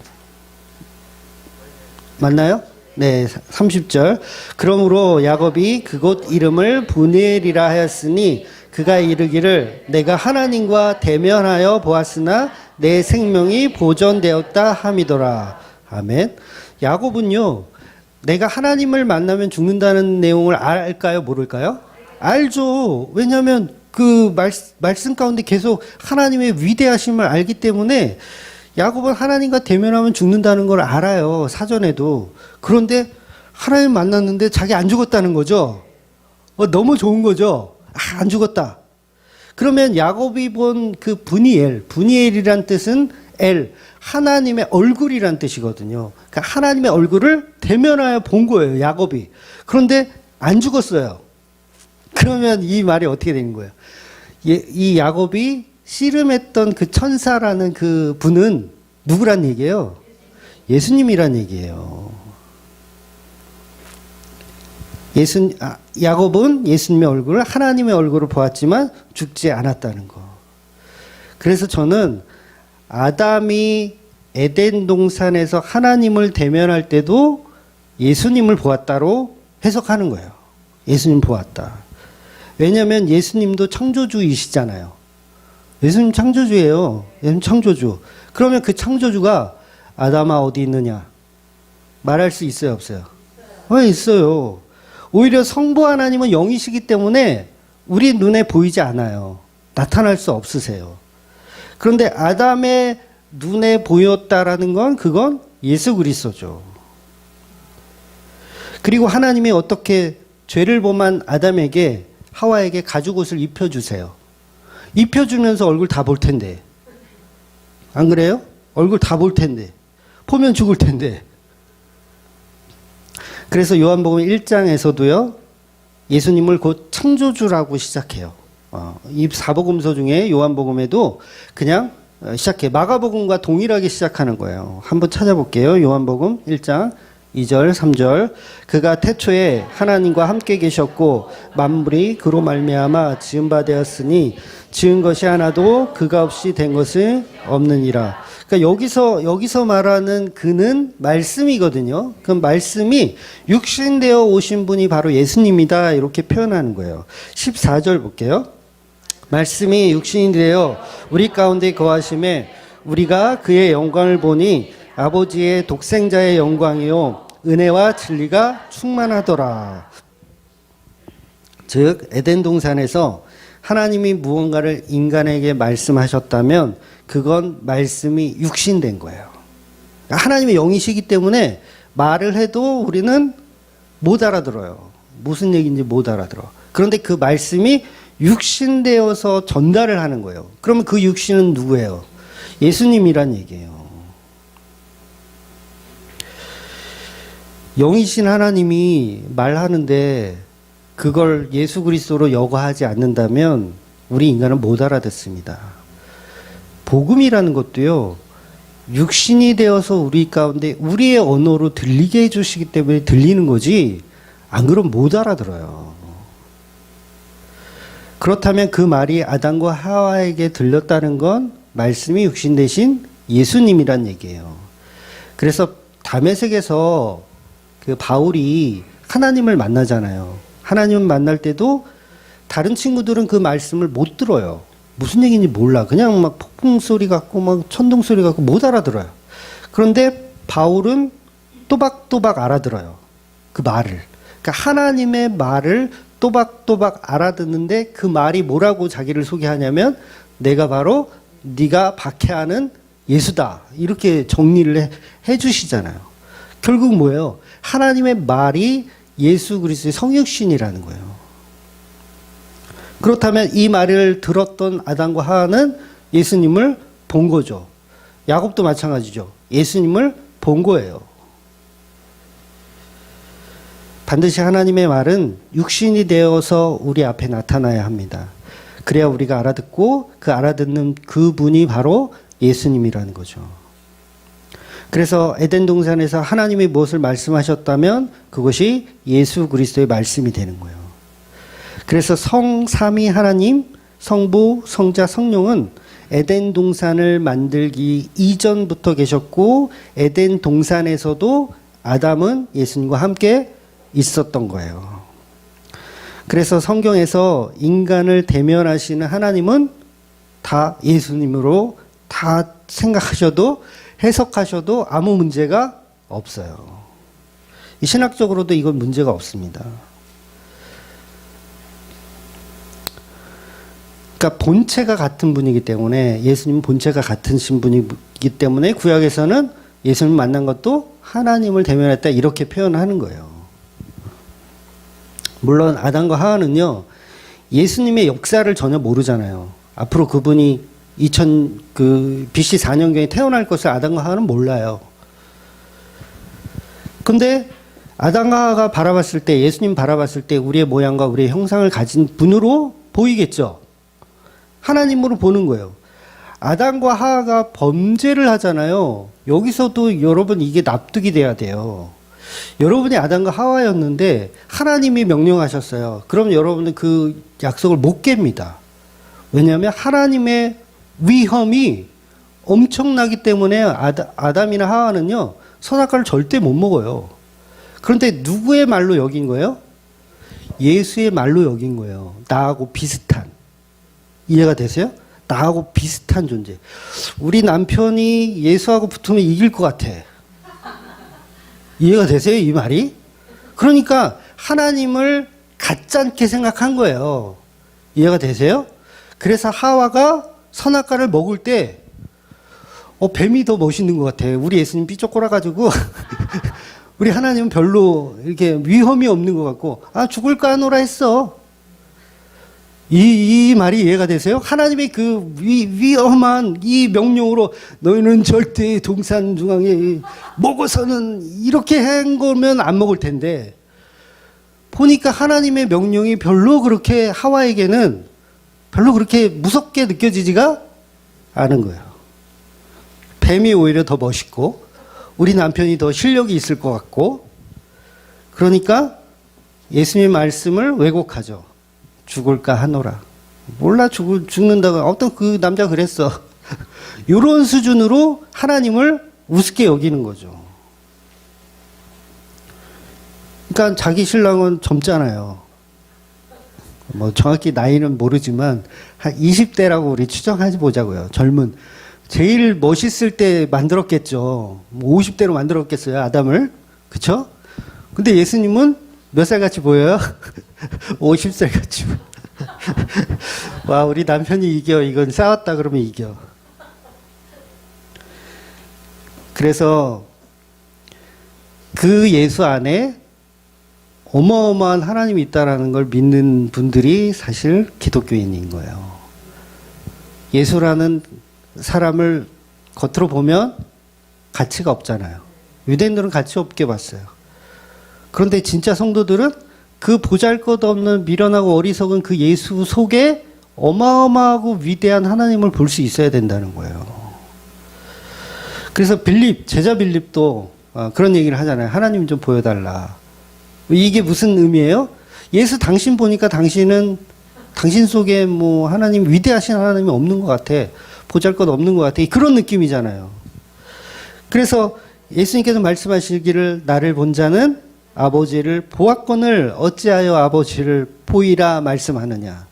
맞나요? 네, 30절. 그러므로 야곱이 그곳 이름을 브니엘이라 하였으니 그가 이르기를 내가 하나님과 대면하여 보았으나 내 생명이 보존되었다 함이더라. 아멘. 야곱은요, 내가 하나님을 만나면 죽는다는 내용을 알까요? 모를까요? 알죠. 왜냐하면 그 말씀 가운데 계속 하나님의 위대하심을 알기 때문에 야곱은 하나님과 대면하면 죽는다는 걸 알아요. 사전에도. 그런데 하나님 만났는데 자기 안 죽었다는 거죠. 너무 좋은 거죠. 안 죽었다. 그러면 야곱이 본 그 브니엘이란 뜻은 하나님의 얼굴이란 뜻이거든요. 그러니까 하나님의 얼굴을 대면하여 본 거예요, 야곱이. 그런데 안 죽었어요. 그러면 이 말이 어떻게 되는 거예요? 이 야곱이 씨름했던 그 천사라는 그 분은 누구란 얘기예요? 예수님이란 얘기예요. 야곱은 예수님의 얼굴을 하나님의 얼굴을 보았지만 죽지 않았다는 거. 그래서 저는 아담이 에덴 동산에서 하나님을 대면할 때도 예수님을 보았다로 해석하는 거예요. 예수님 보았다. 왜냐하면 예수님도 창조주이시잖아요. 예수님 창조주예요. 예수님 창조주. 그러면 그 창조주가 아담아 어디 있느냐? 말할 수 있어요, 없어요? 있어요. 오히려 성부 하나님은 영이시기 때문에 우리 눈에 보이지 않아요. 나타날 수 없으세요. 그런데 아담의 눈에 보였다라는 건 그건 예수 그리스도죠. 그리고 하나님이 어떻게 죄를 범한 아담에게 하와에게 가죽옷을 입혀주세요. 입혀주면서 얼굴 다 볼 텐데. 안 그래요? 얼굴 다 볼 텐데. 보면 죽을 텐데. 그래서 요한복음 1장에서도요. 예수님을 곧 창조주라고 시작해요. 이 사복음서 중에 요한복음에도 그냥 시작해. 마가복음과 동일하게 시작하는 거예요. 한번 찾아볼게요. 요한복음 1장 2절 3절. 그가 태초에 하나님과 함께 계셨고 만물이 그로 말미암아 지은 바 되었으니 지은 것이 하나도 그가 없이 된 것은 없느니라. 그러니까 여기서 말하는 그는 말씀이거든요. 그 말씀이 육신되어 오신 분이 바로 예수님이다 이렇게 표현하는 거예요. 14절 볼게요. 말씀이 육신이 되어 우리 가운데 거하심에 우리가 그의 영광을 보니 아버지의 독생자의 영광이요 은혜와 진리가 충만하더라. 즉 에덴 동산에서 하나님이 무언가를 인간에게 말씀하셨다면 그건 말씀이 육신된 거예요. 하나님의 영이시기 때문에 말을 해도 우리는 못 알아들어요. 무슨 얘기인지 못 알아들어. 그런데 그 말씀이 육신되어서 전달을 하는 거예요. 그러면 그 육신은 누구예요? 예수님이란 얘기예요. 영이신 하나님이 말하는데 그걸 예수 그리스도로 여과하지 않는다면 우리 인간은 못 알아듣습니다. 복음이라는 것도요, 육신이 되어서 우리 가운데 우리의 언어로 들리게 해주시기 때문에 들리는 거지, 안 그러면 못 알아들어요. 그렇다면 그 말이 아담과 하와에게 들렸다는 건 말씀이 육신 되신 예수님이란 얘기예요. 그래서 다메섹에서 그 바울이 하나님을 만나잖아요. 하나님을 만날 때도 다른 친구들은 그 말씀을 못 들어요. 무슨 얘기인지 몰라. 그냥 막 폭풍 소리 같고 막 천둥 소리 같고 못 알아들어요. 그런데 바울은 또박또박 알아들어요. 그 말을. 그러니까 하나님의 말을 또박또박 알아듣는데 그 말이 뭐라고 자기를 소개하냐면 내가 바로 네가 박해하는 예수다. 이렇게 정리를 해 주시잖아요. 결국 뭐예요? 하나님의 말이 예수 그리스도의 성육신이라는 거예요. 그렇다면 이 말을 들었던 아담과 하와는 예수님을 본 거죠. 야곱도 마찬가지죠. 예수님을 본 거예요. 반드시 하나님의 말은 육신이 되어서 우리 앞에 나타나야 합니다. 그래야 우리가 알아듣고 그 알아듣는 그분이 바로 예수님이라는 거죠. 그래서 에덴 동산에서 하나님이 무엇을 말씀하셨다면 그것이 예수 그리스도의 말씀이 되는 거예요. 그래서 성삼위 하나님, 성부, 성자, 성령은 에덴 동산을 만들기 이전부터 계셨고 에덴 동산에서도 아담은 예수님과 함께 있었던 거예요. 그래서 성경에서 인간을 대면하시는 하나님은 다 예수님으로 다 생각하셔도 해석하셔도 아무 문제가 없어요. 이 신학적으로도 이건 문제가 없습니다. 그러니까 본체가 같은 분이기 때문에 예수님은 본체가 같으신 분이기 때문에 구약에서는 예수님 만난 것도 하나님을 대면했다 이렇게 표현하는 거예요. 물론 아담과 하와는요 예수님의 역사를 전혀 모르잖아요. 앞으로 그분이 BC 4년경에 태어날 것을 아담과 하와는 몰라요. 근데 아담과 하와가 바라봤을 때 예수님 바라봤을 때 우리의 모양과 우리의 형상을 가진 분으로 보이겠죠. 하나님으로 보는 거예요. 아담과 하와가 범죄를 하잖아요. 여기서도 여러분 이게 납득이 돼야 돼요. 여러분이 아담과 하와였는데 하나님이 명령하셨어요. 그럼 여러분은 그 약속을 못 깹니다. 왜냐하면 하나님의 위험이 엄청나기 때문에 아담이나 하와는요 선악과를 절대 못 먹어요. 그런데 누구의 말로 여긴 거예요? 예수의 말로 여긴 거예요. 나하고 비슷한. 이해가 되세요? 나하고 비슷한 존재. 우리 남편이 예수하고 붙으면 이길 것 같아. 이해가 되세요? 이 말이? 그러니까 하나님을 가짜않게 생각한 거예요. 이해가 되세요? 그래서 하와가 선악과를 먹을 때 뱀이 더 멋있는 것 같아. 우리 예수님 삐쩍꼬라가지고 우리 하나님은 별로 이렇게 위험이 없는 것 같고 죽을까 하노라 했어. 이 말이 이해가 되세요? 하나님의 그 위험한 이 명령으로 너희는 절대 동산 중앙에 먹어서는 이렇게 한 거면 안 먹을 텐데 보니까 하나님의 명령이 별로 그렇게 하와에게는 별로 그렇게 무섭게 느껴지지가 않은 거예요. 뱀이 오히려 더 멋있고 우리 남편이 더 실력이 있을 것 같고 그러니까 예수님의 말씀을 왜곡하죠. 죽을까 하노라. 몰라 죽는다고 어떤 그 남자가 그랬어. 이런 수준으로 하나님을 우습게 여기는 거죠. 그러니까 자기 신랑은 젊잖아요. 뭐 정확히 나이는 모르지만 한 20대라고 우리 추정하지 보자고요. 젊은. 제일 멋있을 때 만들었겠죠. 50대로 만들었겠어요. 아담을. 그쵸? 근데 예수님은 몇 살 같이 보여요? 50살 같이 보여요. 와, 우리 남편이 이겨. 이건 싸웠다 그러면 이겨. 그래서 그 예수 안에 어마어마한 하나님이 있다라는 걸 믿는 분들이 사실 기독교인인 거예요. 예수라는 사람을 겉으로 보면 가치가 없잖아요. 유대인들은 가치 없게 봤어요. 그런데 진짜 성도들은 그 보잘것없는 미련하고 어리석은 그 예수 속에 어마어마하고 위대한 하나님을 볼 수 있어야 된다는 거예요. 그래서 제자 빌립도 그런 얘기를 하잖아요. 하나님 좀 보여달라. 이게 무슨 의미예요? 예수 당신 보니까 당신 속에 뭐 하나님, 위대하신 하나님이 없는 것 같아. 보잘것없는 것 같아. 그런 느낌이잖아요. 그래서 예수님께서 말씀하시기를 나를 본 자는 아버지를 보았거늘 어찌하여 아버지를 보이라 말씀하느냐.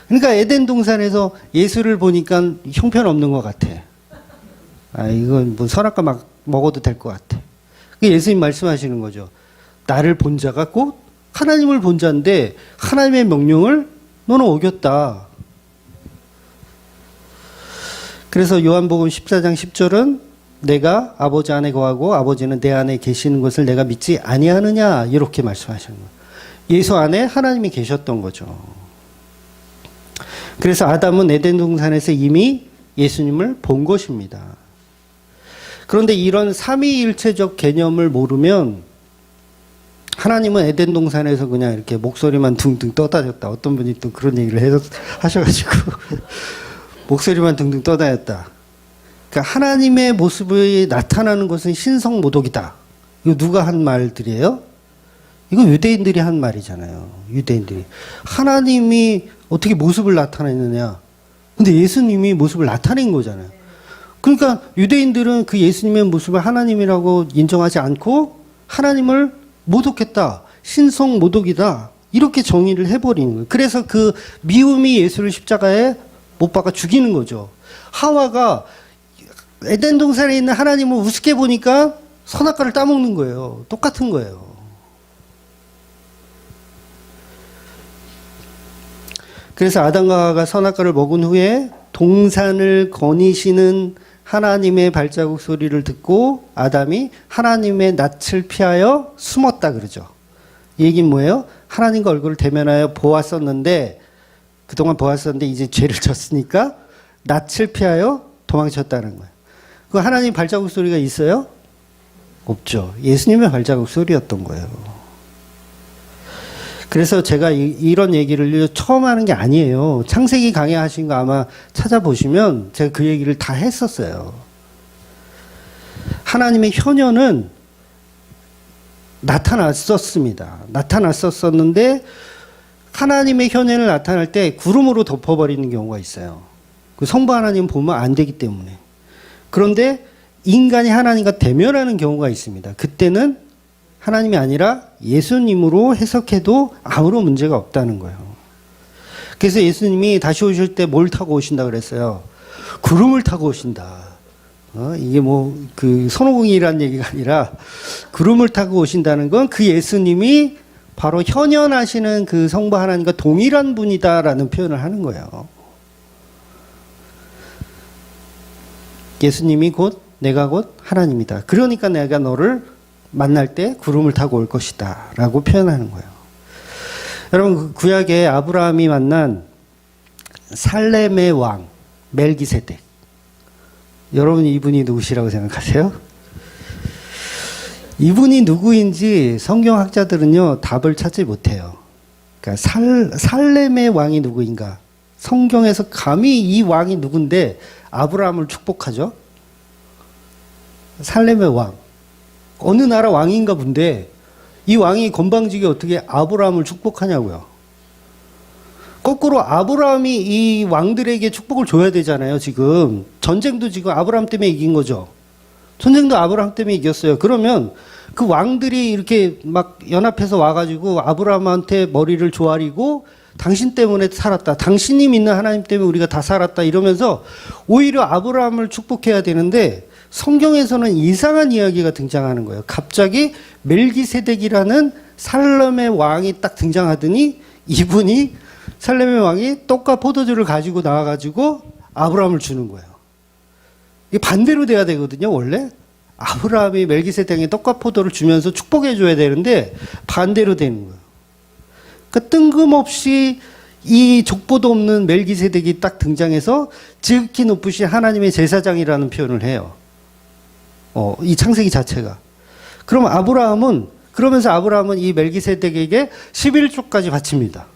그러니까 에덴 동산에서 예수를 보니까 형편없는 것 같아. 이건 뭐 선악과 막 먹어도 될 것 같아. 예수님 말씀하시는 거죠. 나를 본 자가 곧 하나님을 본 자인데 하나님의 명령을 너는 어겼다. 그래서 요한복음 14장 10절은 내가 아버지 안에 거하고 아버지는 내 안에 계시는 것을 내가 믿지 아니하느냐 이렇게 말씀하시는 거예요. 예수 안에 하나님이 계셨던 거죠. 그래서 아담은 에덴 동산에서 이미 예수님을 본 것입니다. 그런데 이런 삼위일체적 개념을 모르면 하나님은 에덴 동산에서 그냥 이렇게 목소리만 둥둥 떠다녔다. 어떤 분이 또 그런 얘기를 하셔가지고 목소리만 둥둥 떠다녔다. 그러니까 하나님의 모습이 나타나는 것은 신성모독이다. 이거 누가 한 말들이에요? 이거 유대인들이 한 말이잖아요. 유대인들이. 하나님이 어떻게 모습을 나타내느냐. 근데 예수님이 모습을 나타낸 거잖아요. 그러니까 유대인들은 그 예수님의 모습을 하나님이라고 인정하지 않고 하나님을 모독했다. 신성모독이다. 이렇게 정의를 해버리는 거예요. 그래서 그 미움이 예수를 십자가에 못 박아 죽이는 거죠. 하와가 에덴 동산에 있는 하나님을 우습게 보니까 선악과를 따먹는 거예요. 똑같은 거예요. 그래서 아담과 하와가 선악과를 먹은 후에 동산을 거니시는 하나님의 발자국 소리를 듣고 아담이 하나님의 낯을 피하여 숨었다 그러죠. 이 얘기는 뭐예요? 하나님과 얼굴을 대면하여 보았었는데 그동안 보았었는데 이제 죄를 졌으니까 낯을 피하여 도망쳤다는 거예요. 그 하나님 발자국 소리가 있어요? 없죠. 예수님의 발자국 소리였던 거예요. 그래서 제가 이런 얘기를 처음 하는 게 아니에요. 창세기 강의하신 거 아마 찾아보시면 제가 그 얘기를 다 했었어요. 하나님의 현현은 나타났었습니다. 나타났었는데 하나님의 현현을 나타날 때 구름으로 덮어버리는 경우가 있어요. 그 성부 하나님 보면 안 되기 때문에. 그런데 인간이 하나님과 대면하는 경우가 있습니다. 그때는 하나님이 아니라 예수님으로 해석해도 아무런 문제가 없다는 거예요. 그래서 예수님이 다시 오실 때 뭘 타고 오신다 그랬어요? 구름을 타고 오신다. 이게 뭐 그 손오공이라는 얘기가 아니라 구름을 타고 오신다는 건 그 예수님이 바로 현현하시는 그 성부 하나님과 동일한 분이다라는 표현을 하는 거예요. 예수님이 내가 곧 하나님이다. 그러니까 내가 너를 만날 때 구름을 타고 올 것이다 라고 표현하는 거예요. 여러분 구약에 아브라함이 만난 살렘의 왕 멜기세덱, 여러분 이분이 누구시라고 생각하세요? 이분이 누구인지 성경학자들은요 답을 찾지 못해요. 그러니까 살렘의 왕이 누구인가, 성경에서 감히 이 왕이 누군데 아브라함을 축복하죠. 살렘의 왕, 어느 나라 왕인가 본데 이 왕이 건방지게 어떻게 아브라함을 축복하냐고요. 거꾸로 아브라함이 이 왕들에게 축복을 줘야 되잖아요. 지금 전쟁도 지금 아브라함 때문에 이긴 거죠. 전쟁도 아브라함 때문에 이겼어요. 그러면 그 왕들이 이렇게 막 연합해서 와가지고 아브라함한테 머리를 조아리고 당신 때문에 살았다, 당신이 믿는 하나님 때문에 우리가 다 살았다 이러면서 오히려 아브라함을 축복해야 되는데 성경에서는 이상한 이야기가 등장하는 거예요. 갑자기 멜기세덱이라는 살렘의 왕이 딱 등장하더니 이분이 살렘의 왕이 떡과 포도주를 가지고 나와가지고 아브라함을 주는 거예요. 이게 반대로 돼야 되거든요. 원래 아브라함이 멜기세덱에 떡과 포도를 주면서 축복해 줘야 되는데 반대로 되는 거예요. 그러니까 뜬금없이 이 족보도 없는 멜기세덱이 딱 등장해서 지극히 높으신 하나님의 제사장이라는 표현을 해요. 이 창세기 자체가. 그럼 그러면서 아브라함은 이 멜기세덱에게 11조까지 바칩니다.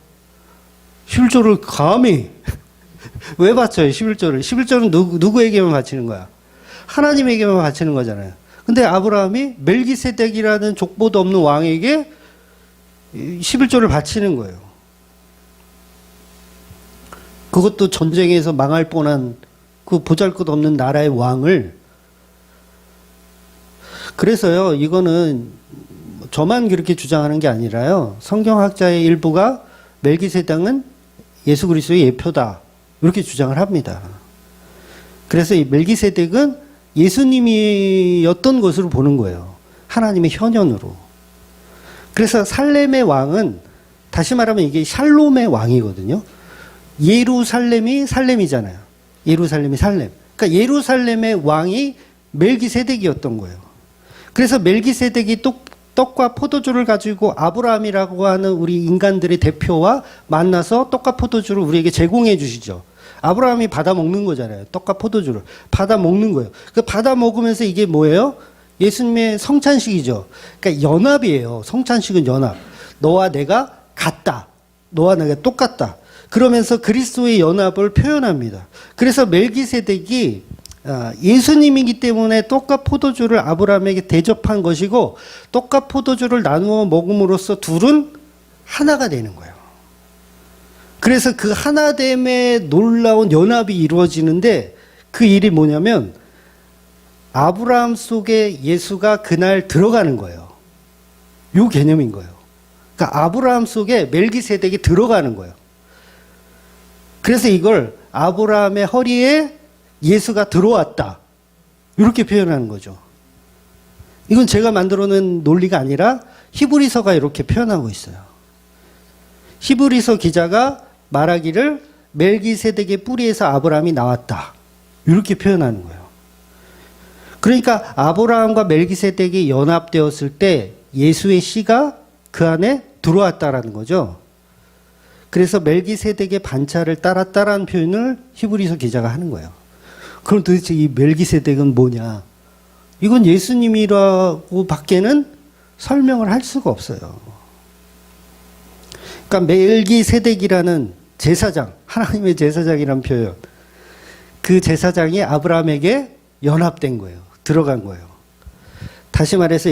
11조를 감히 왜 바쳐요? 11조를. 11조는 누구에게만 바치는 거야? 하나님에게만 바치는 거잖아요. 근데 아브라함이 멜기세덱이라는 족보도 없는 왕에게 11조를 바치는 거예요. 그것도 전쟁에서 망할 뻔한 그 보잘것없는 나라의 왕을. 그래서요, 이거는 저만 그렇게 주장하는 게 아니라요, 성경학자의 일부가 멜기세덱은 예수 그리스도의 예표다, 이렇게 주장을 합니다. 그래서 이 멜기세덱은 예수님이었던 것으로 보는 거예요. 하나님의 현현으로. 그래서 살렘의 왕은, 다시 말하면 이게 샬롬의 왕이거든요. 예루살렘이 살렘이잖아요. 예루살렘이 살렘. 그러니까 예루살렘의 왕이 멜기세덱이었던 거예요. 그래서 멜기세덱이 떡과 포도주를 가지고 아브라함이라고 하는 우리 인간들의 대표와 만나서 떡과 포도주를 우리에게 제공해 주시죠. 아브라함이 받아 먹는 거잖아요. 떡과 포도주를 받아 먹는 거예요. 그 받아 먹으면서 이게 뭐예요? 예수님의 성찬식이죠. 그러니까 연합이에요. 성찬식은 연합. 너와 내가 같다. 너와 내가 똑같다. 그러면서 그리스도의 연합을 표현합니다. 그래서 멜기세덱이 예수님이기 때문에 떡과 포도주를 아브라함에게 대접한 것이고, 떡과 포도주를 나누어 먹음으로써 둘은 하나가 되는 거예요. 그래서 그 하나됨에 놀라운 연합이 이루어지는데, 그 일이 뭐냐면 아브라함 속에 예수가 그날 들어가는 거예요. 요 개념인 거예요. 그러니까 아브라함 속에 멜기세덱이 들어가는 거예요. 그래서 이걸 아브라함의 허리에 예수가 들어왔다, 이렇게 표현하는 거죠. 이건 제가 만들어낸 논리가 아니라 히브리서가 이렇게 표현하고 있어요. 히브리서 기자가 말하기를 멜기세덱의 뿌리에서 아브라함이 나왔다, 이렇게 표현하는 거예요. 그러니까 아브라함과 멜기세덱이 연합되었을 때 예수의 씨가 그 안에 들어왔다라는 거죠. 그래서 멜기세덱의 반차를 따랐다라는 표현을 히브리서 기자가 하는 거예요. 그럼 도대체 이 멜기세덱은 뭐냐? 이건 예수님이라고 밖에는 설명을 할 수가 없어요. 그러니까 멜기세덱이라는 제사장, 하나님의 제사장이라는 표현, 그 제사장이 아브라함에게 연합된 거예요. 들어간 거예요. 다시 말해서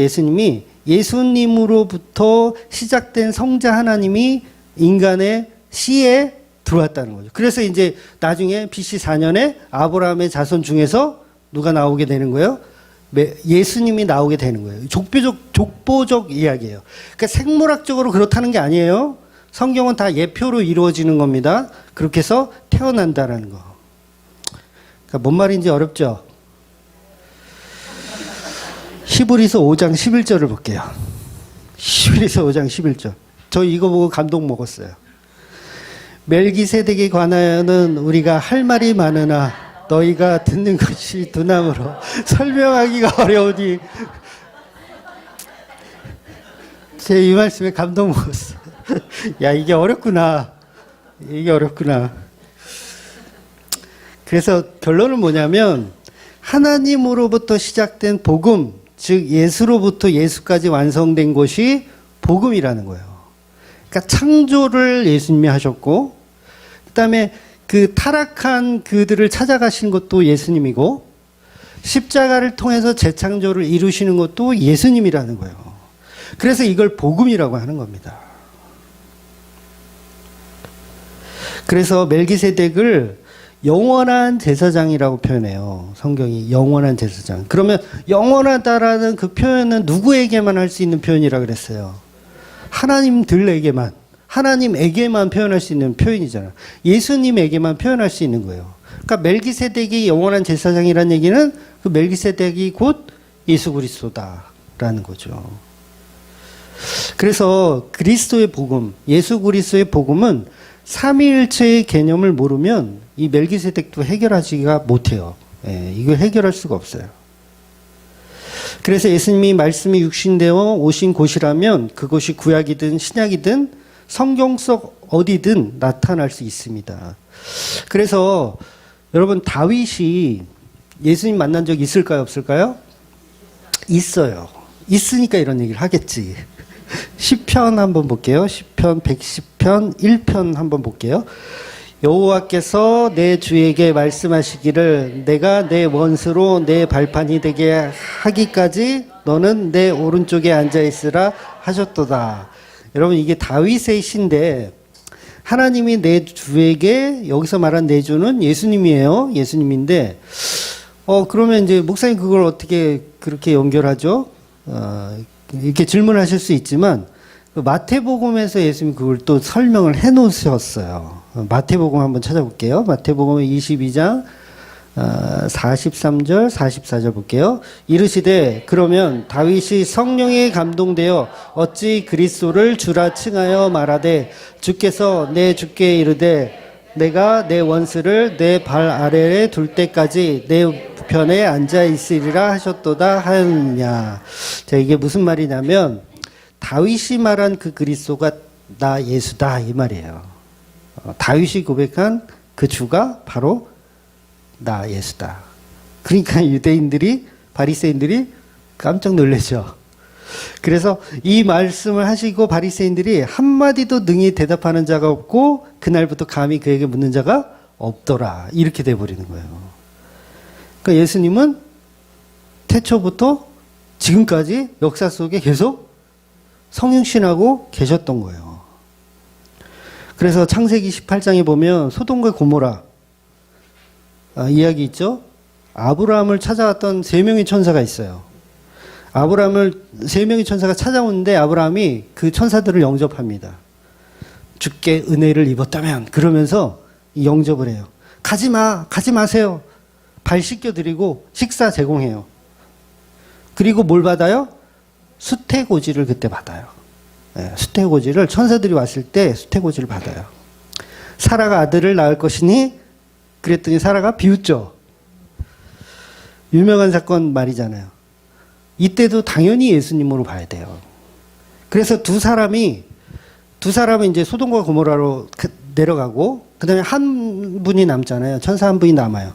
예수님으로부터 시작된 성자 하나님이 인간의 씨에 들어왔다는 거죠. 그래서 이제 나중에 BC 4년에 아브라함의 자손 중에서 누가 나오게 되는 거예요? 예수님이 나오게 되는 거예요. 족보적 이야기예요. 그러니까 생물학적으로 그렇다는 게 아니에요. 성경은 다 예표로 이루어지는 겁니다. 그렇게 해서 태어난다라는 거. 그러니까 뭔 말인지 어렵죠? 히브리서 5장 11절을 볼게요. 히브리서 5장 11절. 저 이거 보고 감동 먹었어요. 멜기세덱에 관하여는 우리가 할 말이 많으나 너희가 듣는 것이 두나무로 설명하기가 어려우니. 제 이 말씀에 감동 먹었어요. 야, 이게 어렵구나. 이게 어렵구나. 그래서 결론은 뭐냐면, 하나님으로부터 시작된 복음, 즉 예수로부터 예수까지 완성된 것이 복음이라는 거예요. 그러니까 창조를 예수님이 하셨고, 그다음에 그 타락한 그들을 찾아가신 것도 예수님이고, 십자가를 통해서 재창조를 이루시는 것도 예수님이라는 거예요. 그래서 이걸 복음이라고 하는 겁니다. 그래서 멜기세덱을 영원한 제사장이라고 표현해요. 성경이 영원한 제사장. 그러면 영원하다라는 그 표현은 누구에게만 할 수 있는 표현이라 그랬어요? 하나님에게만 표현할 수 있는 표현이잖아요. 예수님에게만 표현할 수 있는 거예요. 그러니까 멜기세덱이 영원한 제사장이라는 얘기는 그 멜기세덱이 곧 예수 그리스도다라는 거죠. 그래서 그리스도의 복음, 예수 그리스도의 복음은 삼위일체의 개념을 모르면 이 멜기세덱도 해결하지가 못해요. 이걸 해결할 수가 없어요. 그래서 예수님이 말씀이 육신되어 오신 곳이라면 그것이 구약이든 신약이든 성경 속 어디든 나타날 수 있습니다. 그래서 여러분, 다윗이 예수님 만난 적 있을까요, 없을까요? 있어요. 있으니까 이런 얘기를 하겠지. 시편 한번 볼게요. 시편 110편 1편 한번 볼게요. 여호와께서 내 주에게 말씀하시기를 내가 내 원수로 내 발판이 되게 하기까지 너는 내 오른쪽에 앉아 있으라 하셨도다. 여러분 이게 다윗의 시인데 하나님이 내 주에게 여기서 말한 내 주는 예수님이에요. 예수님인데 그러면 이제 목사님 그걸 어떻게 그렇게 연결하죠? 이렇게 질문하실 수 있지만 마태복음에서 예수님이 그걸 또 설명을 해 놓으셨어요. 마태복음 한번 찾아볼게요. 마태복음 22장 43절 44절 볼게요. 이르시되 그러면 다윗이 성령에 감동되어 어찌 그리스도를 주라 칭하여 말하되 주께서 내 주께 이르되 내가 내 원수를 내 발 아래에 둘 때까지 내 편에 앉아 있으리라 하셨도다 하였느냐. 자, 이게 무슨 말이냐면 다윗이 말한 그 그리스도가 나 예수다 이 말이에요. 다윗이 고백한 그 주가 바로 나 예수다. 그러니까 유대인들이 바리새인들이 깜짝 놀라죠. 그래서 이 말씀을 하시고 바리새인들이 한마디도 능히 대답하는 자가 없고 그날부터 감히 그에게 묻는 자가 없더라. 이렇게 돼버리는 거예요. 그러니까 예수님은 태초부터 지금까지 역사 속에 계속 성육신하고 계셨던 거예요. 그래서 창세기 18장에 보면 소돔과 고모라 이야기 있죠. 아브라함을 찾아왔던 3명의 천사가 있어요. 아브라함을 3명의 천사가 찾아오는데 아브라함이 그 천사들을 영접합니다. 주께 은혜를 입었다면 그러면서 영접을 해요. 가지 마세요. 발 씻겨드리고 식사 제공해요. 그리고 뭘 받아요? 수태고지를 그때 받아요. 네, 수태고지를 천사들이 왔을 때 수태고지를 받아요. 사라가 아들을 낳을 것이니 그랬더니 사라가 비웃죠. 유명한 사건 말이잖아요. 이때도 당연히 예수님으로 봐야 돼요. 그래서 두 사람은 이제 소돔과 고모라로 내려가고 그다음에 한 분이 남잖아요. 천사 한 분이 남아요.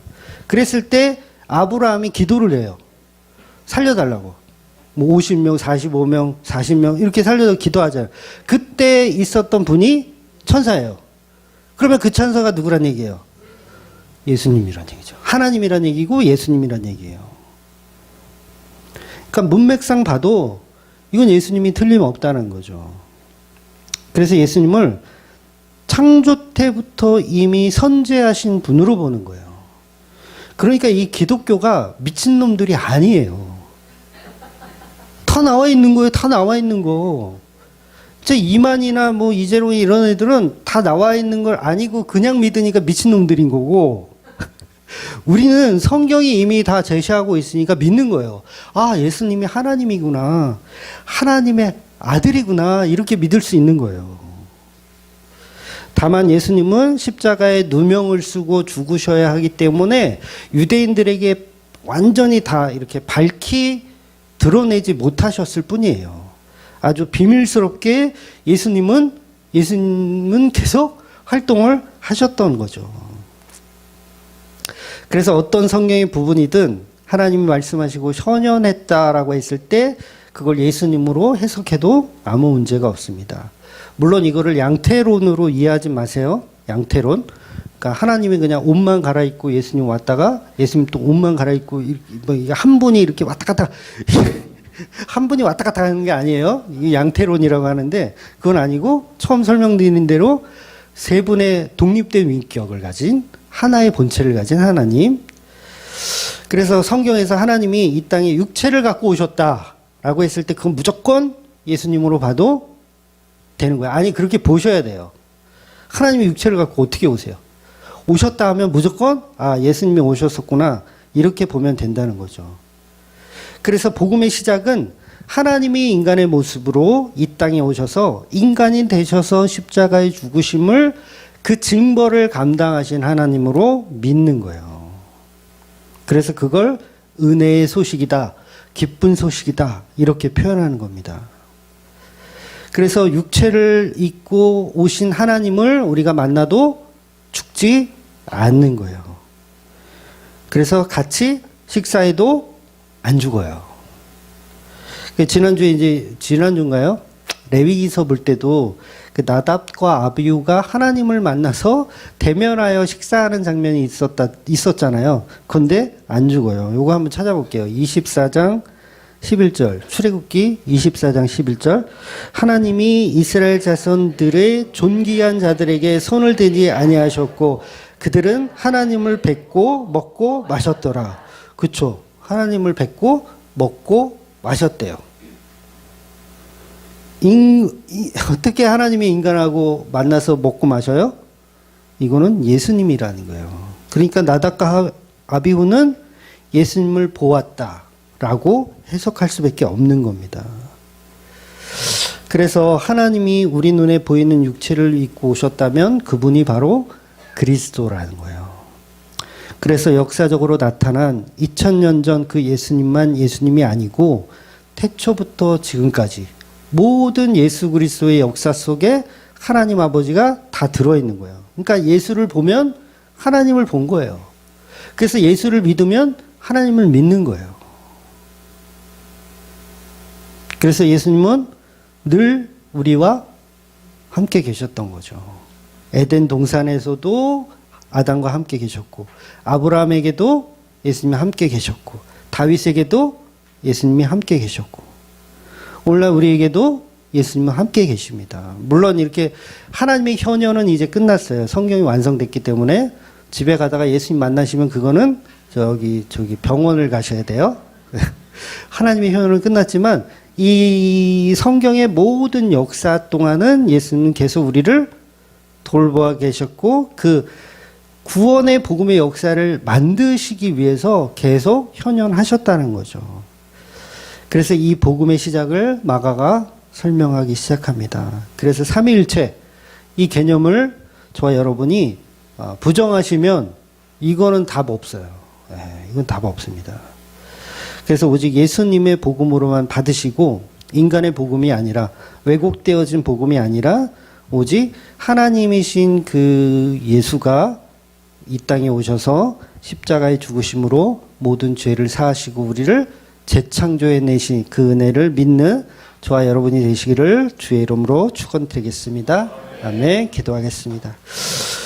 그랬을 때 아브라함이 기도를 해요. 살려달라고. 뭐 50명, 45명, 40명 이렇게 살려서 기도하잖아요. 그때 있었던 분이 천사예요. 그러면 그 천사가 누구란 얘기예요? 예수님이란 얘기죠. 하나님이란 얘기고 예수님이란 얘기예요. 그러니까 문맥상 봐도 이건 예수님이 틀림없다는 거죠. 그래서 예수님을 창조 때부터 이미 선재하신 분으로 보는 거예요. 그러니까 이 기독교가 미친놈들이 아니에요. 다 나와 있는 거예요. 다 나와 있는 거. 이만이나 뭐 이재롱이 이런 애들은 다 나와 있는 걸 아니고 그냥 믿으니까 미친놈들인 거고 우리는 성경이 이미 다 제시하고 있으니까 믿는 거예요. 아, 예수님이 하나님이구나. 하나님의 아들이구나. 이렇게 믿을 수 있는 거예요. 다만 예수님은 십자가에 누명을 쓰고 죽으셔야 하기 때문에 유대인들에게 완전히 다 이렇게 밝히 드러내지 못하셨을 뿐이에요. 아주 비밀스럽게 예수님은 계속 활동을 하셨던 거죠. 그래서 어떤 성경의 부분이든 하나님이 말씀하시고 현현했다라고 했을 때 그걸 예수님으로 해석해도 아무 문제가 없습니다. 물론 이거를 양태론으로 이해하지 마세요. 양태론. 그러니까 하나님이 그냥 옷만 갈아입고 예수님 왔다가 예수님 또 옷만 갈아입고 한 분이 이렇게 왔다 갔다 한 분이 왔다 갔다 하는 게 아니에요. 이게 양태론이라고 하는데 그건 아니고 처음 설명드린 대로 세 분의 독립된 인격을 가진 하나의 본체를 가진 하나님. 그래서 성경에서 하나님이 이 땅에 육체를 갖고 오셨다라고 했을 때 그건 무조건 예수님으로 봐도 되는 거예요. 아니 그렇게 보셔야 돼요. 하나님이 육체를 갖고 어떻게 오세요? 오셨다 하면 무조건 예수님이 오셨었구나 이렇게 보면 된다는 거죠. 그래서 복음의 시작은 하나님이 인간의 모습으로 이 땅에 오셔서 인간이 되셔서 십자가에 죽으심을 그 징벌을 감당하신 하나님으로 믿는 거예요. 그래서 그걸 은혜의 소식이다, 기쁜 소식이다 이렇게 표현하는 겁니다. 그래서 육체를 입고 오신 하나님을 우리가 만나도 죽지 않는 거예요. 그래서 같이 식사해도 안 죽어요. 지난주인가요? 레위기서 볼 때도 그 나답과 아비후가 하나님을 만나서 대면하여 식사하는 장면이 있었잖아요. 그런데 안 죽어요. 요거 한번 찾아볼게요. 24장 11절, 출애굽기 24장 11절. 하나님이 이스라엘 자손들의 존귀한 자들에게 손을 대지 아니하셨고 그들은 하나님을 뵙고 먹고 마셨더라. 그쵸? 하나님을 뵙고 먹고 마셨대요. 어떻게 하나님이 인간하고 만나서 먹고 마셔요? 이거는 예수님이라는 거예요. 그러니까 나답과 아비후는 예수님을 보았다라고 해석할 수밖에 없는 겁니다. 그래서 하나님이 우리 눈에 보이는 육체를 입고 오셨다면 그분이 바로 그리스도라는 거예요. 그래서 역사적으로 나타난 2000년 전 그 예수님만 예수님이 아니고 태초부터 지금까지 모든 예수 그리스도의 역사 속에 하나님 아버지가 다 들어있는 거예요. 그러니까 예수를 보면 하나님을 본 거예요. 그래서 예수를 믿으면 하나님을 믿는 거예요. 그래서 예수님은 늘 우리와 함께 계셨던 거죠. 에덴 동산에서도 아담과 함께 계셨고 아브라함에게도 예수님이 함께 계셨고 다윗에게도 예수님이 함께 계셨고 오늘날 우리에게도 예수님은 함께 계십니다. 물론 이렇게 하나님의 현현은 이제 끝났어요. 성경이 완성됐기 때문에 집에 가다가 예수님 만나시면 그거는 저기 병원을 가셔야 돼요. 하나님의 현현은 끝났지만 이 성경의 모든 역사 동안은 예수님은 계속 우리를 돌보아 계셨고 그 구원의 복음의 역사를 만드시기 위해서 계속 현현하셨다는 거죠. 그래서 이 복음의 시작을 마가가 설명하기 시작합니다. 그래서 삼위일체 이 개념을 저와 여러분이 부정하시면 이거는 답 없어요. 이건 답 없습니다. 그래서 오직 예수님의 복음으로만 받으시고 인간의 복음이 아니라 왜곡되어진 복음이 아니라 오직 하나님이신 그 예수가 이 땅에 오셔서 십자가에 죽으심으로 모든 죄를 사하시고 우리를 재창조해 내신 그 은혜를 믿는 저와 여러분이 되시기를 주의 이름으로 축원드리겠습니다. 아멘. 기도하겠습니다.